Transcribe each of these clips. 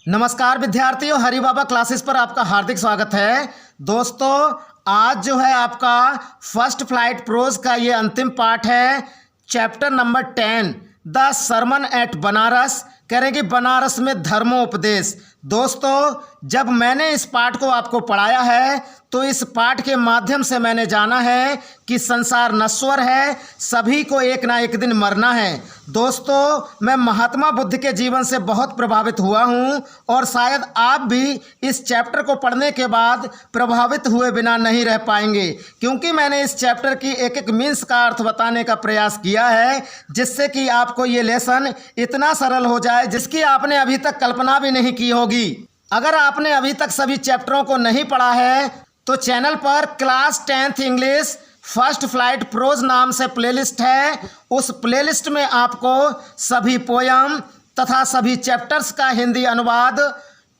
नमस्कार विद्यार्थियों, हरि बाबा क्लासेस पर आपका हार्दिक स्वागत है। दोस्तों, आज जो है आपका फर्स्ट फ्लाइट प्रोज का ये अंतिम पार्ट है। Chapter number 10 the sermon at Benares. कह रहे हैं कि बनारस में धर्मोपदेश। दोस्तों, जब मैंने इस पाठ को आपको पढ़ाया है तो इस पाठ के माध्यम से मैंने जाना है कि संसार नश्वर है, सभी को एक ना एक दिन मरना है। दोस्तों, मैं महात्मा बुद्ध के जीवन से बहुत प्रभावित हुआ हूँ और शायद आप भी इस चैप्टर को पढ़ने के बाद प्रभावित हुए बिना नहीं रह पाएंगे, क्योंकि मैंने इस चैप्टर की एक एक मीन्स का अर्थ बताने का प्रयास किया है, जिससे कि आपको ये लेसन इतना सरल हो जाए जिसकी आपने अभी तक कल्पना भी नहीं की होगी। अगर आपने अभी तक सभी चैप्टरों को नहीं पढ़ा है तो चैनल पर class 10th English first flight prose नाम से प्लेलिस्ट है। उस प्लेलिस्ट में आपको सभी पोयम तथा सभी चैप्टर्स का हिंदी अनुवाद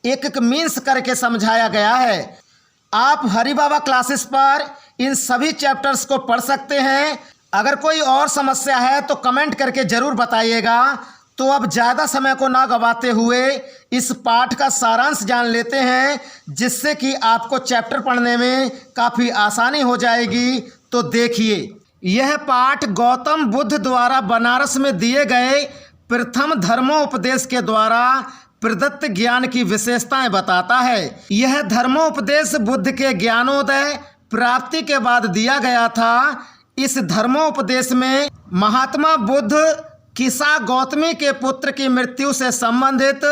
एक एक मीन्स करके समझाया गया है। आप हरि बाबा क्लासेस पर इन सभी चैप्टर्स को पढ़ सकते हैं। अगर कोई और समस्या है तो कमेंट करके ज़रूर बताइएगा। तो अब ज़्यादा समय को ना गवाते हुए इस पाठ का सारांश जान लेते हैं, जिससे कि आपको चैप्टर पढ़ने में काफ़ी आसानी हो जाएगी। तो देखिए, यह पाठ गौतम बुद्ध द्वारा बनारस में दिए गए प्रथम धर्मोपदेश के द्वारा प्रदत्त ज्ञान की विशेषताएं बताता है। यह धर्मोपदेश बुद्ध के ज्ञानोदय प्राप्ति के बाद दिया गया था। इस धर्मोपदेश में महात्मा बुद्ध किसा गौतमी के पुत्र की मृत्यु से संबंधित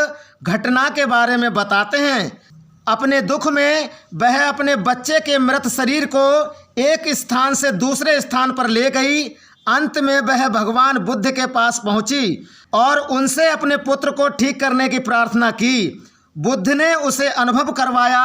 घटना के बारे में बताते हैं। अपने दुख में वह अपने बच्चे के मृत शरीर को एक स्थान से दूसरे स्थान पर ले गई। अंत में वह भगवान बुद्ध के पास पहुंची और उनसे अपने पुत्र को ठीक करने की प्रार्थना की। बुद्ध ने उसे अनुभव करवाया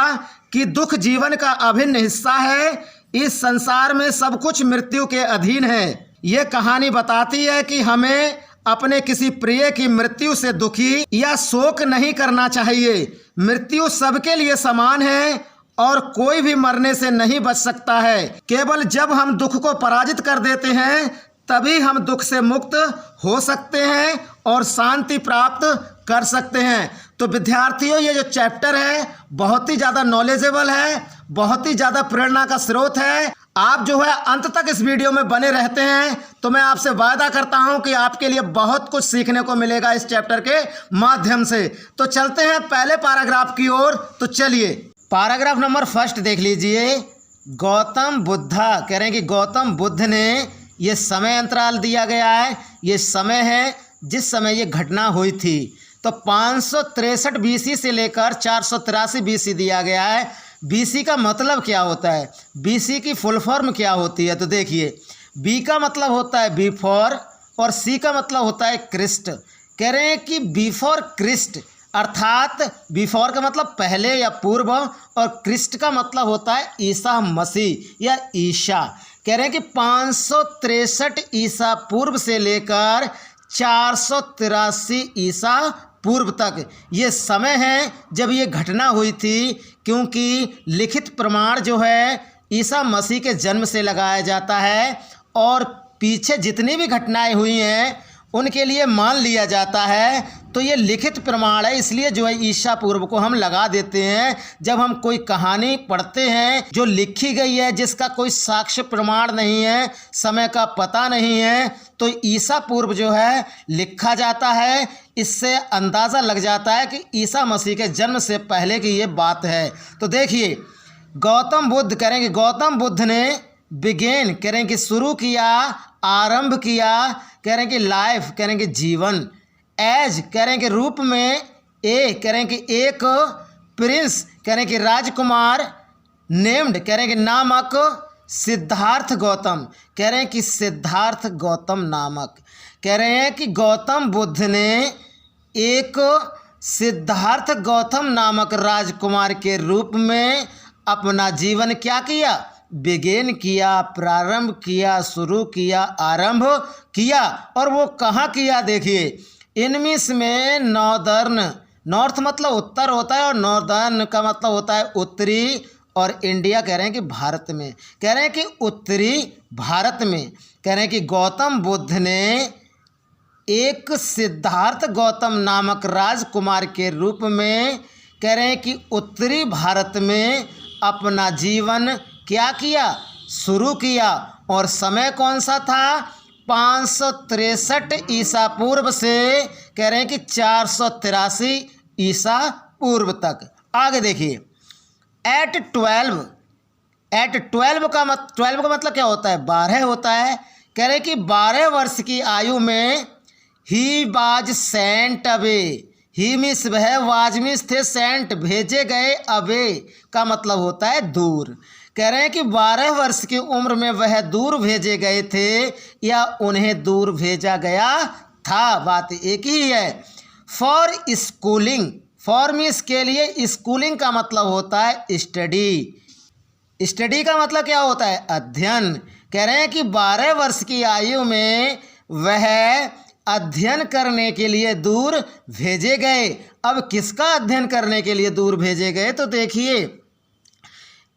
कि दुख जीवन का अभिन्न हिस्सा है। इस संसार में सब कुछ मृत्यु के अधीन है। यह कहानी बताती है कि हमें अपने किसी प्रिय की मृत्यु से दुखी या शोक नहीं करना चाहिए। मृत्यु सबके लिए समान है और कोई भी मरने से नहीं बच सकता है। केवल जब हम दुख को पराजित कर देते हैं तभी हम दुख से मुक्त हो सकते हैं और शांति प्राप्त कर सकते हैं। तो विद्यार्थियों, ये जो चैप्टर है बहुत ही ज़्यादा नॉलेजेबल है, बहुत ही ज़्यादा प्रेरणा का स्रोत है। आप जो है अंत तक इस वीडियो में बने रहते हैं तो मैं आपसे वादा करता हूं कि आपके लिए बहुत कुछ सीखने को मिलेगा इस चैप्टर के माध्यम से। तो चलते हैं पहले पैराग्राफ की ओर। तो चलिए, पैराग्राफ नंबर फर्स्ट देख लीजिए। गौतम बुद्धा कह रहे हैं कि गौतम बुद्ध ने ये समय अंतराल दिया गया है। ये समय है जिस समय ये घटना हुई थी। तो 563 BC से लेकर 483 BC दिया गया है। BC का मतलब क्या होता है, BC की फुल फॉर्म क्या होती है? तो देखिए, B का मतलब होता है बिफोर और C का मतलब होता है क्रिस्ट। कह रहे हैं कि बिफोर क्रिस्ट, अर्थात बिफोर का मतलब पहले या पूर्व और क्रिस्ट का मतलब होता है ईसा मसीह या ईशा। कह रहे हैं कि 563 ईसा पूर्व से लेकर 483 ईसा पूर्व तक ये समय है जब ये घटना हुई थी, क्योंकि लिखित प्रमाण जो है ईसा मसीह के जन्म से लगाया जाता है और पीछे जितनी भी घटनाएं हुई हैं उनके लिए मान लिया जाता है। तो ये लिखित प्रमाण है, इसलिए जो है ईसा पूर्व को हम लगा देते हैं। जब हम कोई कहानी पढ़ते हैं जो लिखी गई है, जिसका कोई साक्ष्य प्रमाण नहीं है, समय का पता नहीं है, तो ईसा पूर्व जो है लिखा जाता है। इससे अंदाज़ा लग जाता है कि ईसा मसीह के जन्म से पहले की ये बात है। तो देखिए, गौतम बुद्ध करेंगे, गौतम बुद्ध ने बिगेन करेंगे शुरू किया, आरंभ किया, कह रहे हैं कि लाइफ कह रहे हैं कि जीवन, एज कह रहे हैं कि रूप में, ए कह रहे हैं कि एक, प्रिंस कह रहे हैं कि राजकुमार, नेम्ड कह रहे हैं कि नामक, सिद्धार्थ गौतम कह रहे हैं कि सिद्धार्थ गौतम नामक। कह रहे हैं कि गौतम बुद्ध ने एक सिद्धार्थ गौतम नामक राजकुमार के रूप में अपना जीवन क्या किया, बिगेन किया, प्रारंभ किया, शुरू किया, आरंभ किया। और वो कहाँ किया? देखिए, इनमिस में नॉर्दर्न, नॉर्थ मतलब उत्तर होता है और नॉर्दर्न का मतलब होता है उत्तरी, और इंडिया कह रहे हैं कि भारत में, कह रहे हैं कि उत्तरी भारत में। कह रहे हैं कि गौतम बुद्ध ने एक सिद्धार्थ गौतम नामक राजकुमार के रूप में कह रहे हैं कि उत्तरी भारत में अपना जीवन क्या किया, शुरू किया। और समय कौन सा था, 563 ईसा पूर्व से कह रहे हैं कि 483 ईसा पूर्व तक। आगे देखिए, एट 12 का मतलब क्या होता है, 12 होता है। कह रहे हैं कि 12 वर्ष की आयु में he was sent away, he miss वह, वाज मिस थे, सेंट भेजे गए, अवे का मतलब होता है दूर। कह रहे हैं कि 12 वर्ष की उम्र में वह दूर भेजे गए थे या उन्हें दूर भेजा गया था, बात एक ही है। फॉर स्कूलिंग, फॉर मिस के लिए, स्कूलिंग का मतलब होता है स्टडी। स्टडी का मतलब क्या होता है, अध्ययन। कह रहे हैं कि 12 वर्ष की आयु में वह अध्ययन करने के लिए दूर भेजे गए। अब किसका अध्ययन करने के लिए दूर भेजे गए, तो देखिए,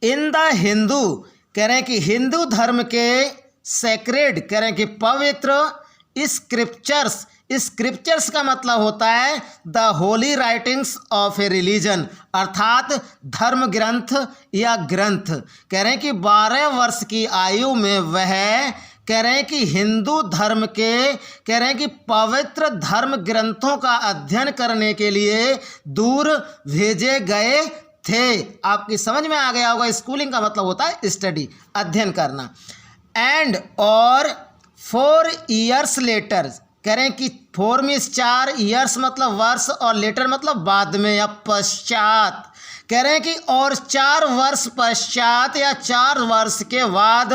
इन द हिंदू, कह रहे हैं कि हिंदू धर्म के सेक्रेड, कह रहे हैं कि पवित्र स्क्रिप्चर्स। स्क्रिप्चर्स का मतलब होता है the Holi writings of A religion, अर्थात धर्म ग्रंथ या ग्रंथ। कह रहे हैं कि 12 वर्ष की आयु में वह कह रहे हैं कि हिंदू धर्म के, कह रहे हैं कि पवित्र धर्म ग्रंथों का अध्ययन करने के लिए दूर भेजे गए थे। आपकी समझ में आ गया होगा, स्कूलिंग का मतलब होता है स्टडी, अध्ययन करना। एंड और 4 ईयर्स लेटर, कह रहे हैं कि 4 में 4, ईयर्स मतलब वर्ष और लेटर मतलब बाद में या पश्चात। कह रहे हैं कि और 4 वर्ष पश्चात या 4 वर्ष के बाद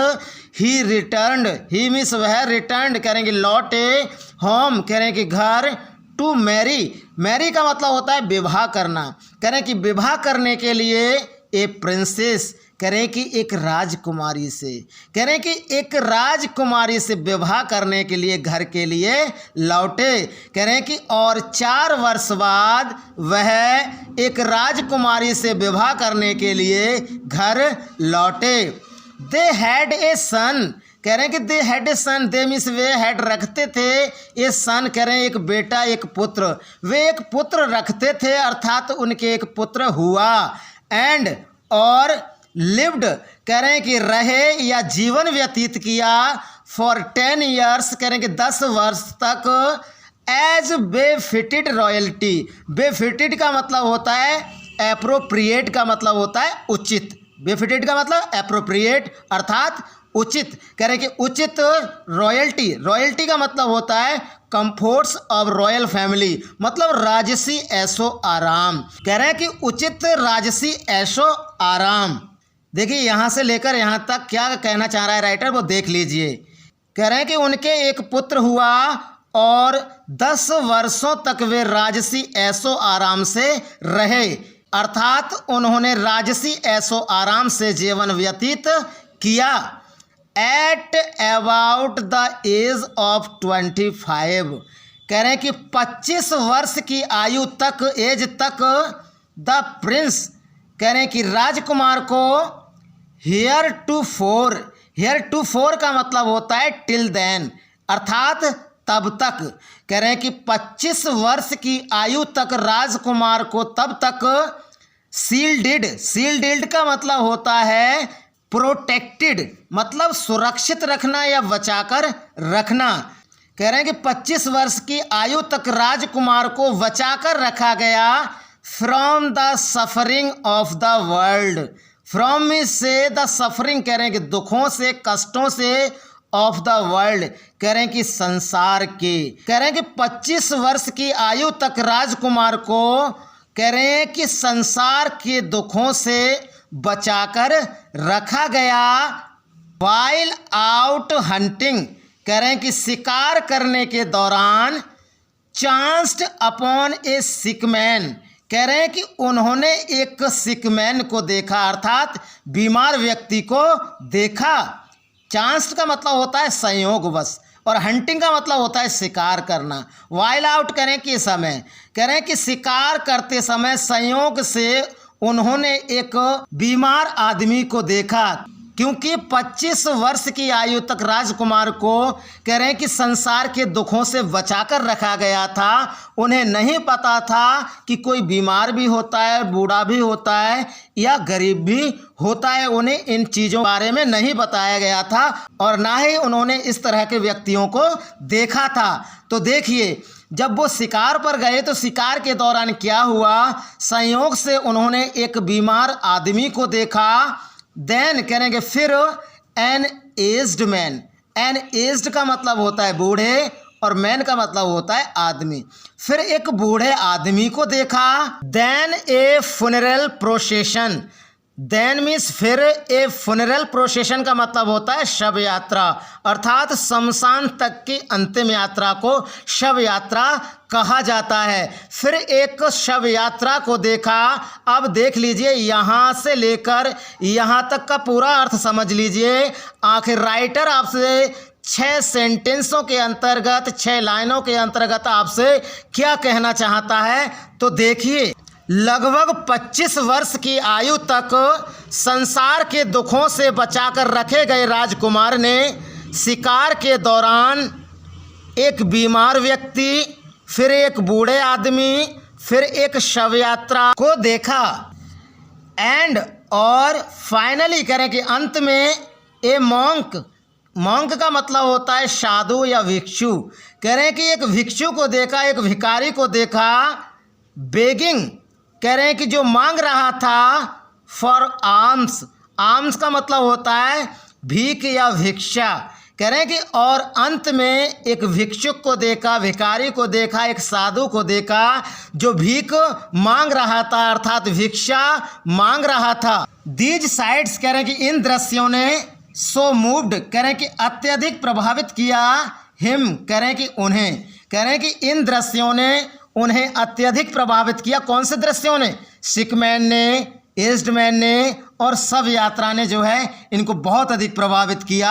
ही रिटर्न्ड, ही मीन्स वह रिटर्न्ड, कह रहे हैं कि लौटे, होम कह रहे हैं कि घर, टू मैरी, मैरी का मतलब होता है विवाह करना। कह रहे हैं कि विवाह करने के लिए ए प्रिंसेस, कह रहे हैं कि एक राजकुमारी से, कह रहे हैं कि एक राजकुमारी से विवाह करने के लिए घर के लिए लौटे। कह रहे हैं कि और 4 वर्ष बाद वह एक राजकुमारी से विवाह करने के लिए घर लौटे। दे हैड ए सन, कह रहे हैं कि they had a son, they means वे हैड रखते थे, ए सन कह रहे हैं एक बेटा, एक पुत्र। वे एक पुत्र रखते थे, अर्थात उनके एक पुत्र हुआ। एंड और लिव्ड, कह रहे हैं कि रहे या जीवन व्यतीत किया, फॉर 10 ईयर्स, कह रहे हैं कि 10 वर्ष तक, एज बेफिटेड रॉयल्टी। बेफिटेड का मतलब होता है एप्रोप्रिएट, का मतलब होता है उचित। बेफिटेड का मतलब एप्रोप्रिएट अर्थात उचित। कह रहे हैं कि उचित रॉयल्टी, रॉयल्टी का मतलब होता है कंफर्ट्स ऑफ रॉयल फैमिली, मतलब राजसी ऐशो आराम। कह रहे हैं कि उचित राजसी ऐशो आराम। देखिए यहाँ से लेकर यहाँ तक क्या कहना चाह रहा है राइटर, वो देख लीजिए। कह रहे हैं कि उनके एक पुत्र हुआ और 10 वर्षों तक वे राजसी ऐशो आराम से रहे, अर्थात उन्होंने राजसी ऐशो आराम से जीवन व्यतीत किया। At about the age of 25, कह रहे हैं कि 25 वर्ष की आयु तक, एज तक, द प्रिंस, कह रहे हैं कि राजकुमार को, हियर टू फोर का मतलब होता है टिल देन, अर्थात तब तक। कह रहे हैं कि 25 वर्ष की आयु तक राजकुमार को तब तक सील्डेड का मतलब होता है प्रोटेक्टेड, मतलब सुरक्षित रखना या बचाकर रखना। कह रहे हैं कि 25 वर्ष की आयु तक राजकुमार को बचाकर रखा गया from the suffering of the world. From में से द सफरिंग, कह रहे हैं कि दुखों से, कष्टों से, ऑफ द वर्ल्ड, कह रहे हैं कि संसार के। कह रहे हैं कि 25 वर्ष की आयु तक राजकुमार को, कह रहे हैं कि संसार के दुखों से बचाकर रखा गया। वाइल आउट हंटिंग, कह रहे हैं कि शिकार करने के दौरान, चांस्ड अपॉन ए सिक मैन, कह रहे हैं कि उन्होंने एक सिक मैन को देखा, अर्थात बीमार व्यक्ति को देखा। चांस्ड का मतलब होता है संयोगवश और हंटिंग का मतलब होता है शिकार करना। वाइल आउट करें कि समय, कह रहे हैं कि शिकार करते समय संयोग से उन्होंने एक बीमार आदमी को देखा। क्योंकि 25 वर्ष की आयु तक राजकुमार को कह रहे हैं कि संसार के दुखों से बचाकर रखा गया था। उन्हें नहीं पता था कि कोई बीमार भी होता है, बूढ़ा भी होता है या गरीब भी होता है। उन्हें इन चीज़ों के बारे में नहीं बताया गया था और ना ही उन्होंने इस तरह के व्यक्तियों को देखा था। तो देखिए, जब वो शिकार पर गए तो शिकार के दौरान क्या हुआ, संयोग से उन्होंने एक बीमार आदमी को देखा। देन करेंगे फिर an aged man, an aged का मतलब होता है बूढ़े और मैन का मतलब होता है आदमी। फिर एक बूढ़े आदमी को देखा। देन ए फुनरल प्रोसेशन, देन मीन्स फिर ए फुनरल प्रोसेशन का मतलब होता है शव यात्रा, अर्थात शमशान तक की अंतिम यात्रा को शव यात्रा कहा जाता है। फिर एक शव यात्रा को देखा। अब देख लीजिए, यहाँ से लेकर यहाँ तक का पूरा अर्थ समझ लीजिए। आखिर राइटर आपसे 6 सेंटेंसों के अंतर्गत, 6 लाइनों के अंतर्गत आपसे क्या कहना चाहता है, तो देखिए। लगभग 25 वर्ष की आयु तक संसार के दुखों से बचाकर रखे गए राजकुमार ने शिकार के दौरान एक बीमार व्यक्ति, फिर एक बूढ़े आदमी, फिर एक शव यात्रा को देखा। एंड और फाइनली करें कि अंत में ए मॉन्क, मॉन्क का मतलब होता है साधु या भिक्षु। कह रहे हैं कि एक भिक्षु को देखा, एक भिखारी को देखा। बेगिंग कह रहे हैं कि जो मांग रहा था फॉर आर्म्स, आर्म्स का मतलब होता है भीख या भिक्षा। कह रहे हैं कि और अंत में एक भिक्षुक को देखा, भिखारी को देखा, एक साधु को देखा जो भीख मांग रहा था, अर्थात भिक्षा मांग रहा था। दीज साइट्स कह रहे हैं कि इन दृश्यों ने सो मूव्ड, कह रहे हैं कि अत्यधिक प्रभावित किया। हिम कह रहे हैं कि उन्हें, कह रहे हैं कि इन दृश्यों ने उन्हें अत्यधिक प्रभावित किया। कौन से दृश्यों ने? सिक मैन ने, एज्ड मैन ने और शव यात्रा ने जो है इनको बहुत अधिक प्रभावित किया।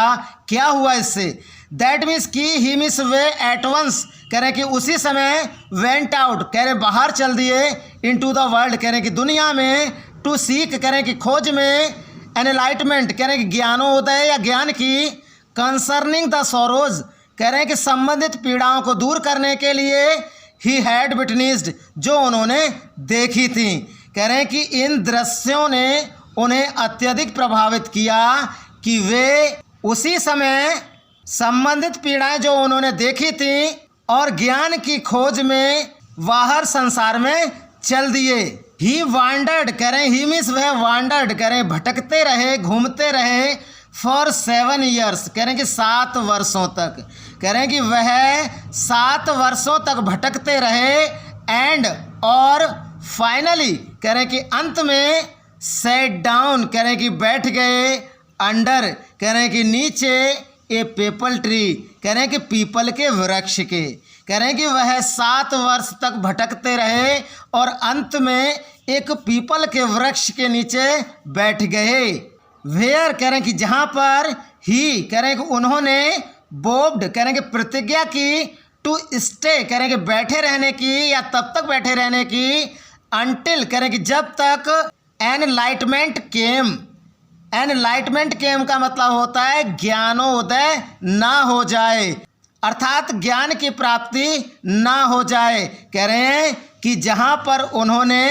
क्या हुआ इससे? दैट मीन्स कि ही मीन्स वे एट वंस, कह रहे कि उसी समय वेंट आउट, कह रहे बाहर चल दिए, इनटू द वर्ल्ड, कह रहे कि दुनिया में, टू सीक कह रहे कि खोज में, एनलाइटमेंट कह रहे कि ज्ञानोदय या ज्ञान की, कंसर्निंग द सॉरोज कह रहे हैं कि संबंधित पीड़ाओं को दूर करने के लिए, ही हैड विटनेस्ड जो उन्होंने देखी थी। कह रहे हैं कि इन दृश्यों ने उन्हें अत्यधिक प्रभावित किया कि वे उसी समय संबंधित पीड़ाएं जो उन्होंने देखी थी और ज्ञान की खोज में बाहर संसार में चल दिए। ही वांडर्ड कह रहे हैं, ही मीन्स वह वांडर्ड कह रहे हैं भटकते रहे, घूमते रहे फॉर 7 ईयर्स, कह रहे हैं कि 7 वर्षों तक, कह रहे हैं कि वह 7 वर्षों तक भटकते रहे। एंड और फाइनली कह रहे हैं कि अंत में सेट डाउन कह रहे हैं कि बैठ गए, अंडर कह रहे हैं कि नीचे, ए पीपल ट्री कह रहे हैं कि पीपल के वृक्ष के, कह रहे हैं कि वह 7 वर्ष तक भटकते रहे और अंत में एक पीपल के वृक्ष के नीचे बैठ गए। वेयर कह रहे हैं कि जहाँ पर, ही कह रहे हैं कि उन्होंने, बोब्ड कह रहे हैं कि प्रतिज्ञा की, टू स्टे कह रहे हैं कि बैठे रहने की या तब तक बैठे रहने की, अंटिल कह रहे हैं कि जब तक, एनलाइटमेंट केम, एनलाइटमेंट केम का मतलब होता है ज्ञानोदय ना हो जाए, अर्थात ज्ञान की प्राप्ति ना हो जाए। कह रहे हैं कि जहाँ पर उन्होंने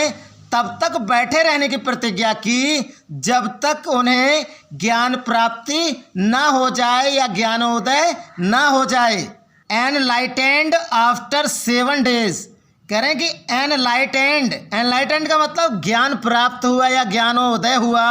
तब तक बैठे रहने की प्रतिज्ञा की जब तक उन्हें ज्ञान प्राप्ति ना हो जाए या ज्ञानोदय ना हो जाए। एनलाइटेंड आफ्टर 7 डेज कह रहे हैं कि एनलाइटेंड, एनलाइटेंड का मतलब ज्ञान प्राप्त हुआ या ज्ञानोदय हुआ।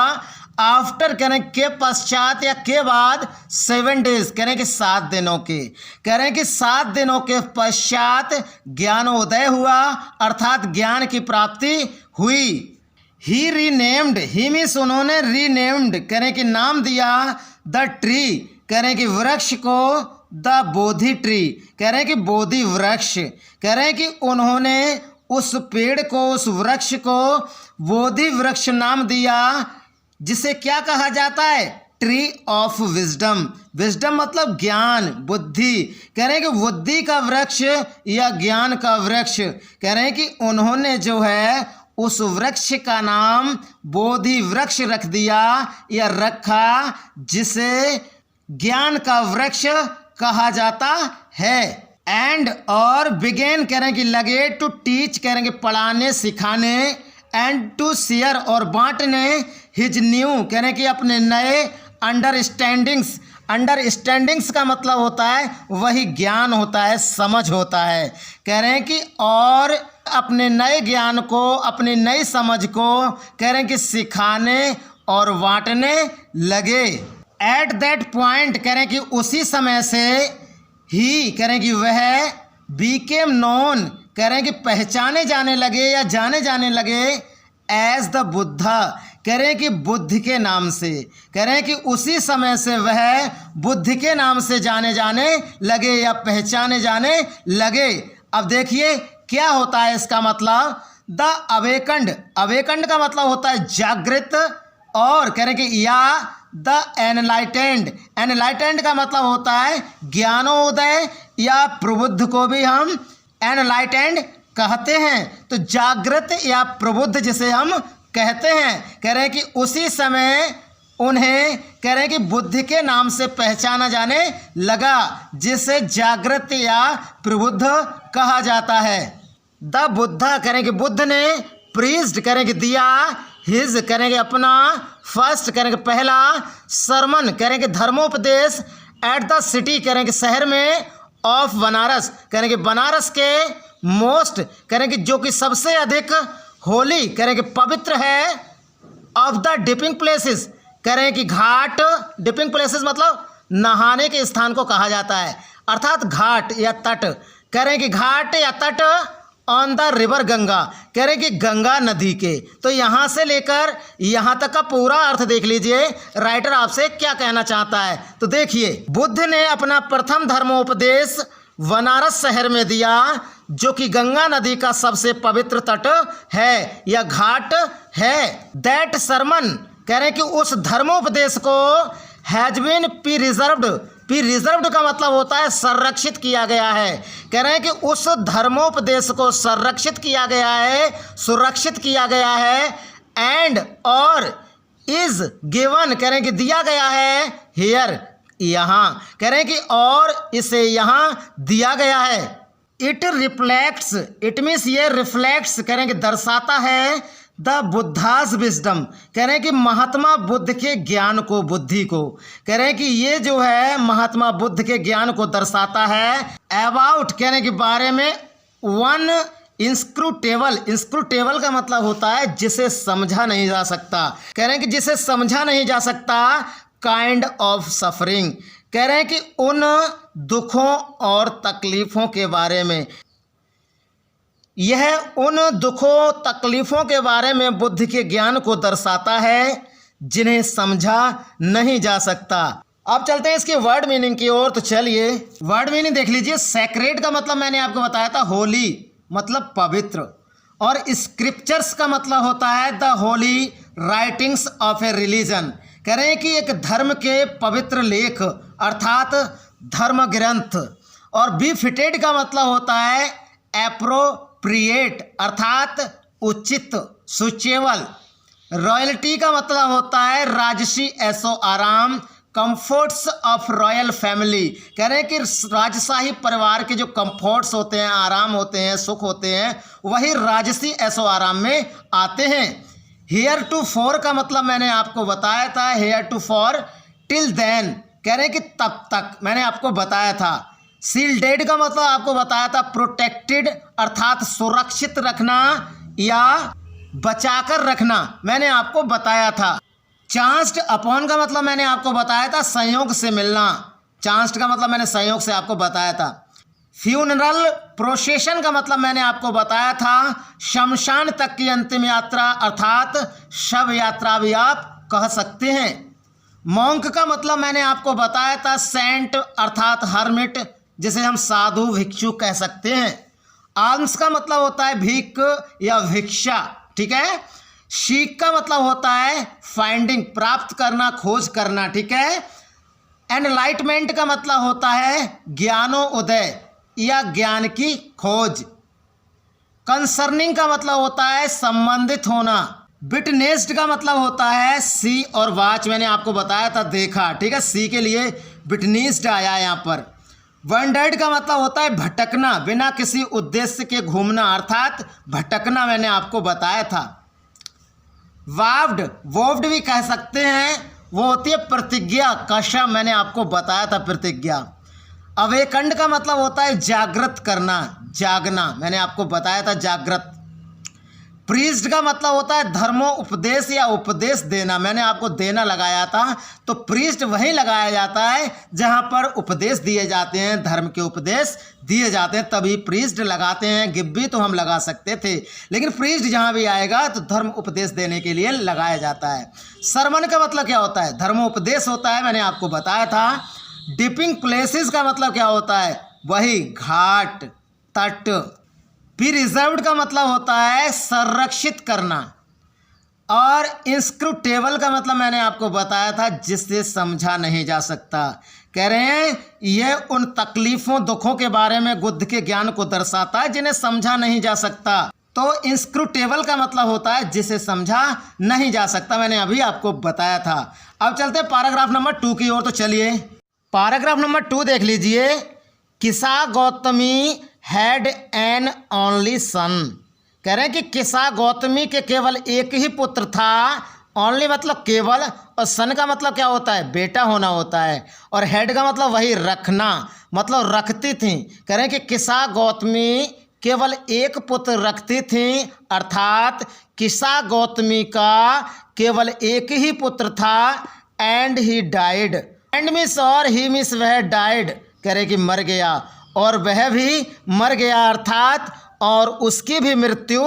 आफ्टर कह रहे हैं के पश्चात या के बाद, 7 डेज कह रहे हैं कि 7 दिनों के, कह रहे हैं कि 7 दिनों के पश्चात ज्ञानोदय हुआ अर्थात ज्ञान की प्राप्ति हुई। ही रीनेम्ड, ही मीन्स उन्होंने रीनेम्ड कह रहे हैं कि नाम दिया, द ट्री कह रहे हैं कि वृक्ष को, द बोधि ट्री कह रहे हैं कि बोधि वृक्ष, कह रहे हैं कि उन्होंने उस पेड़ को, उस वृक्ष को बोधि वृक्ष नाम दिया जिसे क्या कहा जाता है? Tree of wisdom. विजडम मतलब ज्ञान, बुद्धि, कह रहे हैं कि बुद्धि का वृक्ष या ज्ञान का वृक्ष, कह रहे हैं कि उन्होंने जो है उस वृक्ष का नाम बोधि वृक्ष रख दिया या रखा, जिसे ज्ञान का वृक्ष कहा जाता है। एंड और बिगेन करेंगे लगे, टू टीच करेंगे पढ़ाने सिखाने, एंड टू शेयर और बांटने, हिज न्यू करेंगे अपने नए अंडरस्टैंडिंग्स। अंडरस्टैंडिंग्स का मतलब होता है वही ज्ञान होता है, समझ होता है। कह रहे हैं कि और अपने नए ज्ञान को, अपनी नई समझ को कह रहे हैं कि सिखाने और बांटने लगे। एट दैट पॉइंट कह रहे हैं कि उसी समय से ही कह रहे हैं कि वह बीकेम नोन कह रहे हैं कि पहचाने जाने लगे या जाने जाने लगे एज द बुद्धा, कह रहे हैं कि बुद्ध के नाम से। कह रहे हैं कि उसी समय से वह बुद्ध के नाम से जाने जाने लगे या पहचाने जाने लगे। अब देखिए क्या होता है इसका मतलब, द अवेकंड। अवेकंड का मतलब होता है जागृत, और कह रहे हैं कि या द एनलाइटेंड। एनलाइटेंड का मतलब होता है ज्ञानोदय, या प्रबुद्ध को भी हम एनलाइटेंड कहते हैं। तो जागृत या प्रबुद्ध जिसे हम कहते हैं, कह रहे हैं कि उसी समय उन्हें कह रहे हैं कि बुद्ध के नाम से पहचाना जाने लगा, जिसे जागृत या प्रबुद्ध कहा जाता है। द बुद्धा कह रहे हैं कि बुद्ध ने प्रीज्ड कह रहे हैं कि दिया, हिज कह रहे हैं कि अपना, फर्स्ट कह रहे हैं कि पहला, सरमन कह रहे हैं कि धर्मोपदेश, एट द सिटी कह रहे हैं कि शहर में, ऑफ बनारस कह रहे हैं कि बनारस के, मोस्ट कह रहे हैं कि जो कि सबसे अधिक, होली कह रहे हैं कि पवित्र है, ऑफ द डिपिंग प्लेसेस कह रहे हैं कि घाट, डिपिंग प्लेसेस मतलब नहाने के स्थान को कहा जाता है, अर्थात घाट या तट। कह रहे हैं कि घाट या तट ऑन द रिवर गंगा, कह रहे हैं कि गंगा नदी के। तो यहाँ से लेकर यहाँ तक का पूरा अर्थ देख लीजिए राइटर आपसे क्या कहना चाहता है। तो देखिए, बुद्ध ने अपना प्रथम धर्मोपदेश बनारस शहर में दिया, जो कि गंगा नदी का सबसे पवित्र तट है या घाट है। दैट सरमन कह रहे हैं कि उस धर्मोपदेश को हैज बीन प्रिजर्व्ड, प्रिजर्व्ड का मतलब होता है संरक्षित किया गया है। कह रहे हैं कि उस धर्मोपदेश को संरक्षित किया गया है, सुरक्षित किया गया है, एंड और इज गिवन कह रहे हैं कि दिया गया है, हियर यहाँ कह रहे हैं कि और इसे यहाँ दिया गया है। इट रिफ्लेक्ट्स, इट मीन्स ये रिफ्लेक्ट्स कह रहे हैं कि दर्शाता है, द बुद्धास विजडम कह रहे हैं कि महात्मा बुद्ध के ज्ञान को, बुद्धि को। कह रहे हैं कि ये जो है महात्मा बुद्ध के ज्ञान को दर्शाता है। अबाउट कह रहे हैं कि बारे में, वन इंस्क्रूटेबल, इंस्क्रूटेबल का मतलब होता है जिसे समझा नहीं जा सकता। कह रहे हैं कि जिसे समझा नहीं जा सकता, काइंड ऑफ सफरिंग कह रहे हैं कि उन दुखों और तकलीफ़ों के बारे में। यह उन दुखों तकलीफ़ों के बारे में बुद्ध के ज्ञान को दर्शाता है जिन्हें समझा नहीं जा सकता। अब चलते हैं इसके वर्ड मीनिंग की ओर। तो चलिए वर्ड मीनिंग देख लीजिए। सैक्रेड का मतलब मैंने आपको बताया था होली, मतलब पवित्र, और स्क्रिप्चर्स का मतलब होता है the Holi writings of A religion. कह रहे हैं कि एक धर्म के पवित्र लेख अर्थात धर्म ग्रंथ। और बी फिटेड का मतलब होता है एप्रोप्रिएट अर्थात उचित, सुचेबल। रॉयल्टी का मतलब होता है राजसी, ऐशो आराम, कंफर्ट्स ऑफ रॉयल फैमिली। कह रहे हैं कि राजशाही परिवार के जो कंफर्ट्स होते हैं, आराम होते हैं, सुख होते हैं, वही राजसी ऐशो आराम में आते हैं। हेयर टू फॉर का मतलब मैंने आपको बताया था, heretofore, till then कह रहे हैं कि तब तक, मैंने आपको बताया था। सील्डेड का मतलब आपको बताया था प्रोटेक्टेड अर्थात सुरक्षित रखना या बचाकर रखना, मैंने आपको बताया था। चांस्ड अपॉन का मतलब मैंने आपको बताया था संयोग से मिलना, चांस्ड का मतलब मैंने संयोग से आपको बताया था। फ्यूनरल प्रोसेशन का मतलब मैंने आपको बताया था शमशान तक की अंतिम यात्रा अर्थात शव यात्रा भी आप कह सकते हैं। मॉन्क का मतलब मैंने आपको बताया था सेंट अर्थात हर्मिट, जिसे हम साधु भिक्षु कह सकते हैं। आल्म्स का मतलब होता है भीख या भिक्षा, ठीक है। शीक का मतलब होता है फाइंडिंग, प्राप्त करना, खोज करना, ठीक है। एनलाइटमेंट का मतलब होता है ज्ञानोदय या ज्ञान की खोज। कंसर्निंग का मतलब होता है संबंधित होना। विटनेस्ड का मतलब होता है सी और वाच, मैंने आपको बताया था, देखा, ठीक है। सी के लिए विटनेस्ड आया है यहाँ पर। वंडर्ड का मतलब होता है भटकना, बिना किसी उद्देश्य के घूमना, अर्थात भटकना, मैंने आपको बताया था। वोव्ड भी कह सकते हैं, वो होती है प्रतिज्ञा, कसम, मैंने आपको बताया था, प्रतिज्ञा। अवेकंड का मतलब होता है जागृत करना, जागना, मैंने आपको बताया था, जागृत। प्रीस्ट का मतलब होता है धर्मों उपदेश या उपदेश देना, मैंने आपको देना लगाया था। तो प्रीस्ट वहीं लगाया जाता है जहां पर उपदेश दिए जाते हैं, धर्म के उपदेश दिए जाते हैं, तभी प्रीस्ट लगाते हैं। गिब्बी तो हम लगा सकते थे, लेकिन प्रीस्ट जहां भी आएगा तो धर्म उपदेश देने के लिए लगाया जाता है। सरमन का मतलब क्या होता है? धर्मोपदेश होता है, मैंने आपको बताया था। डिपिंग प्लेसेस का मतलब क्या होता है? वही घाट, तट। प्रिजर्व्ड का मतलब होता है संरक्षित करना। और इंस्क्रूटेबल का मतलब मैंने आपको बताया था, जिससे समझा नहीं जा सकता। कह रहे हैं यह उन तकलीफ़ों, दुखों के बारे में गुद्ध के ज्ञान को दर्शाता है जिन्हें समझा नहीं जा सकता। तो इंस्क्रूटेबल का मतलब होता है जिसे समझा नहीं जा सकता, मैंने अभी आपको बताया था। अब चलते हैं पैराग्राफ नंबर 2 की ओर। तो चलिए पैराग्राफ नंबर 2 देख लीजिए। किसा Gautami had an only son. कह रहे हैं कि किसा गौतमी के केवल एक ही पुत्र था। ओनली मतलब केवल, और सन का मतलब क्या होता है? बेटा होना होता है। और हेड का मतलब वही रखना, मतलब रखती थी। कह रहे हैं कि किसा गौतमी केवल एक पुत्र रखती थी, अर्थात किसा गौतमी का केवल एक ही पुत्र था। And he died, and means और ही मिस वह डाइड, कह रहे कि मर गया, और वह भी मर गया, अर्थात और उसकी भी मृत्यु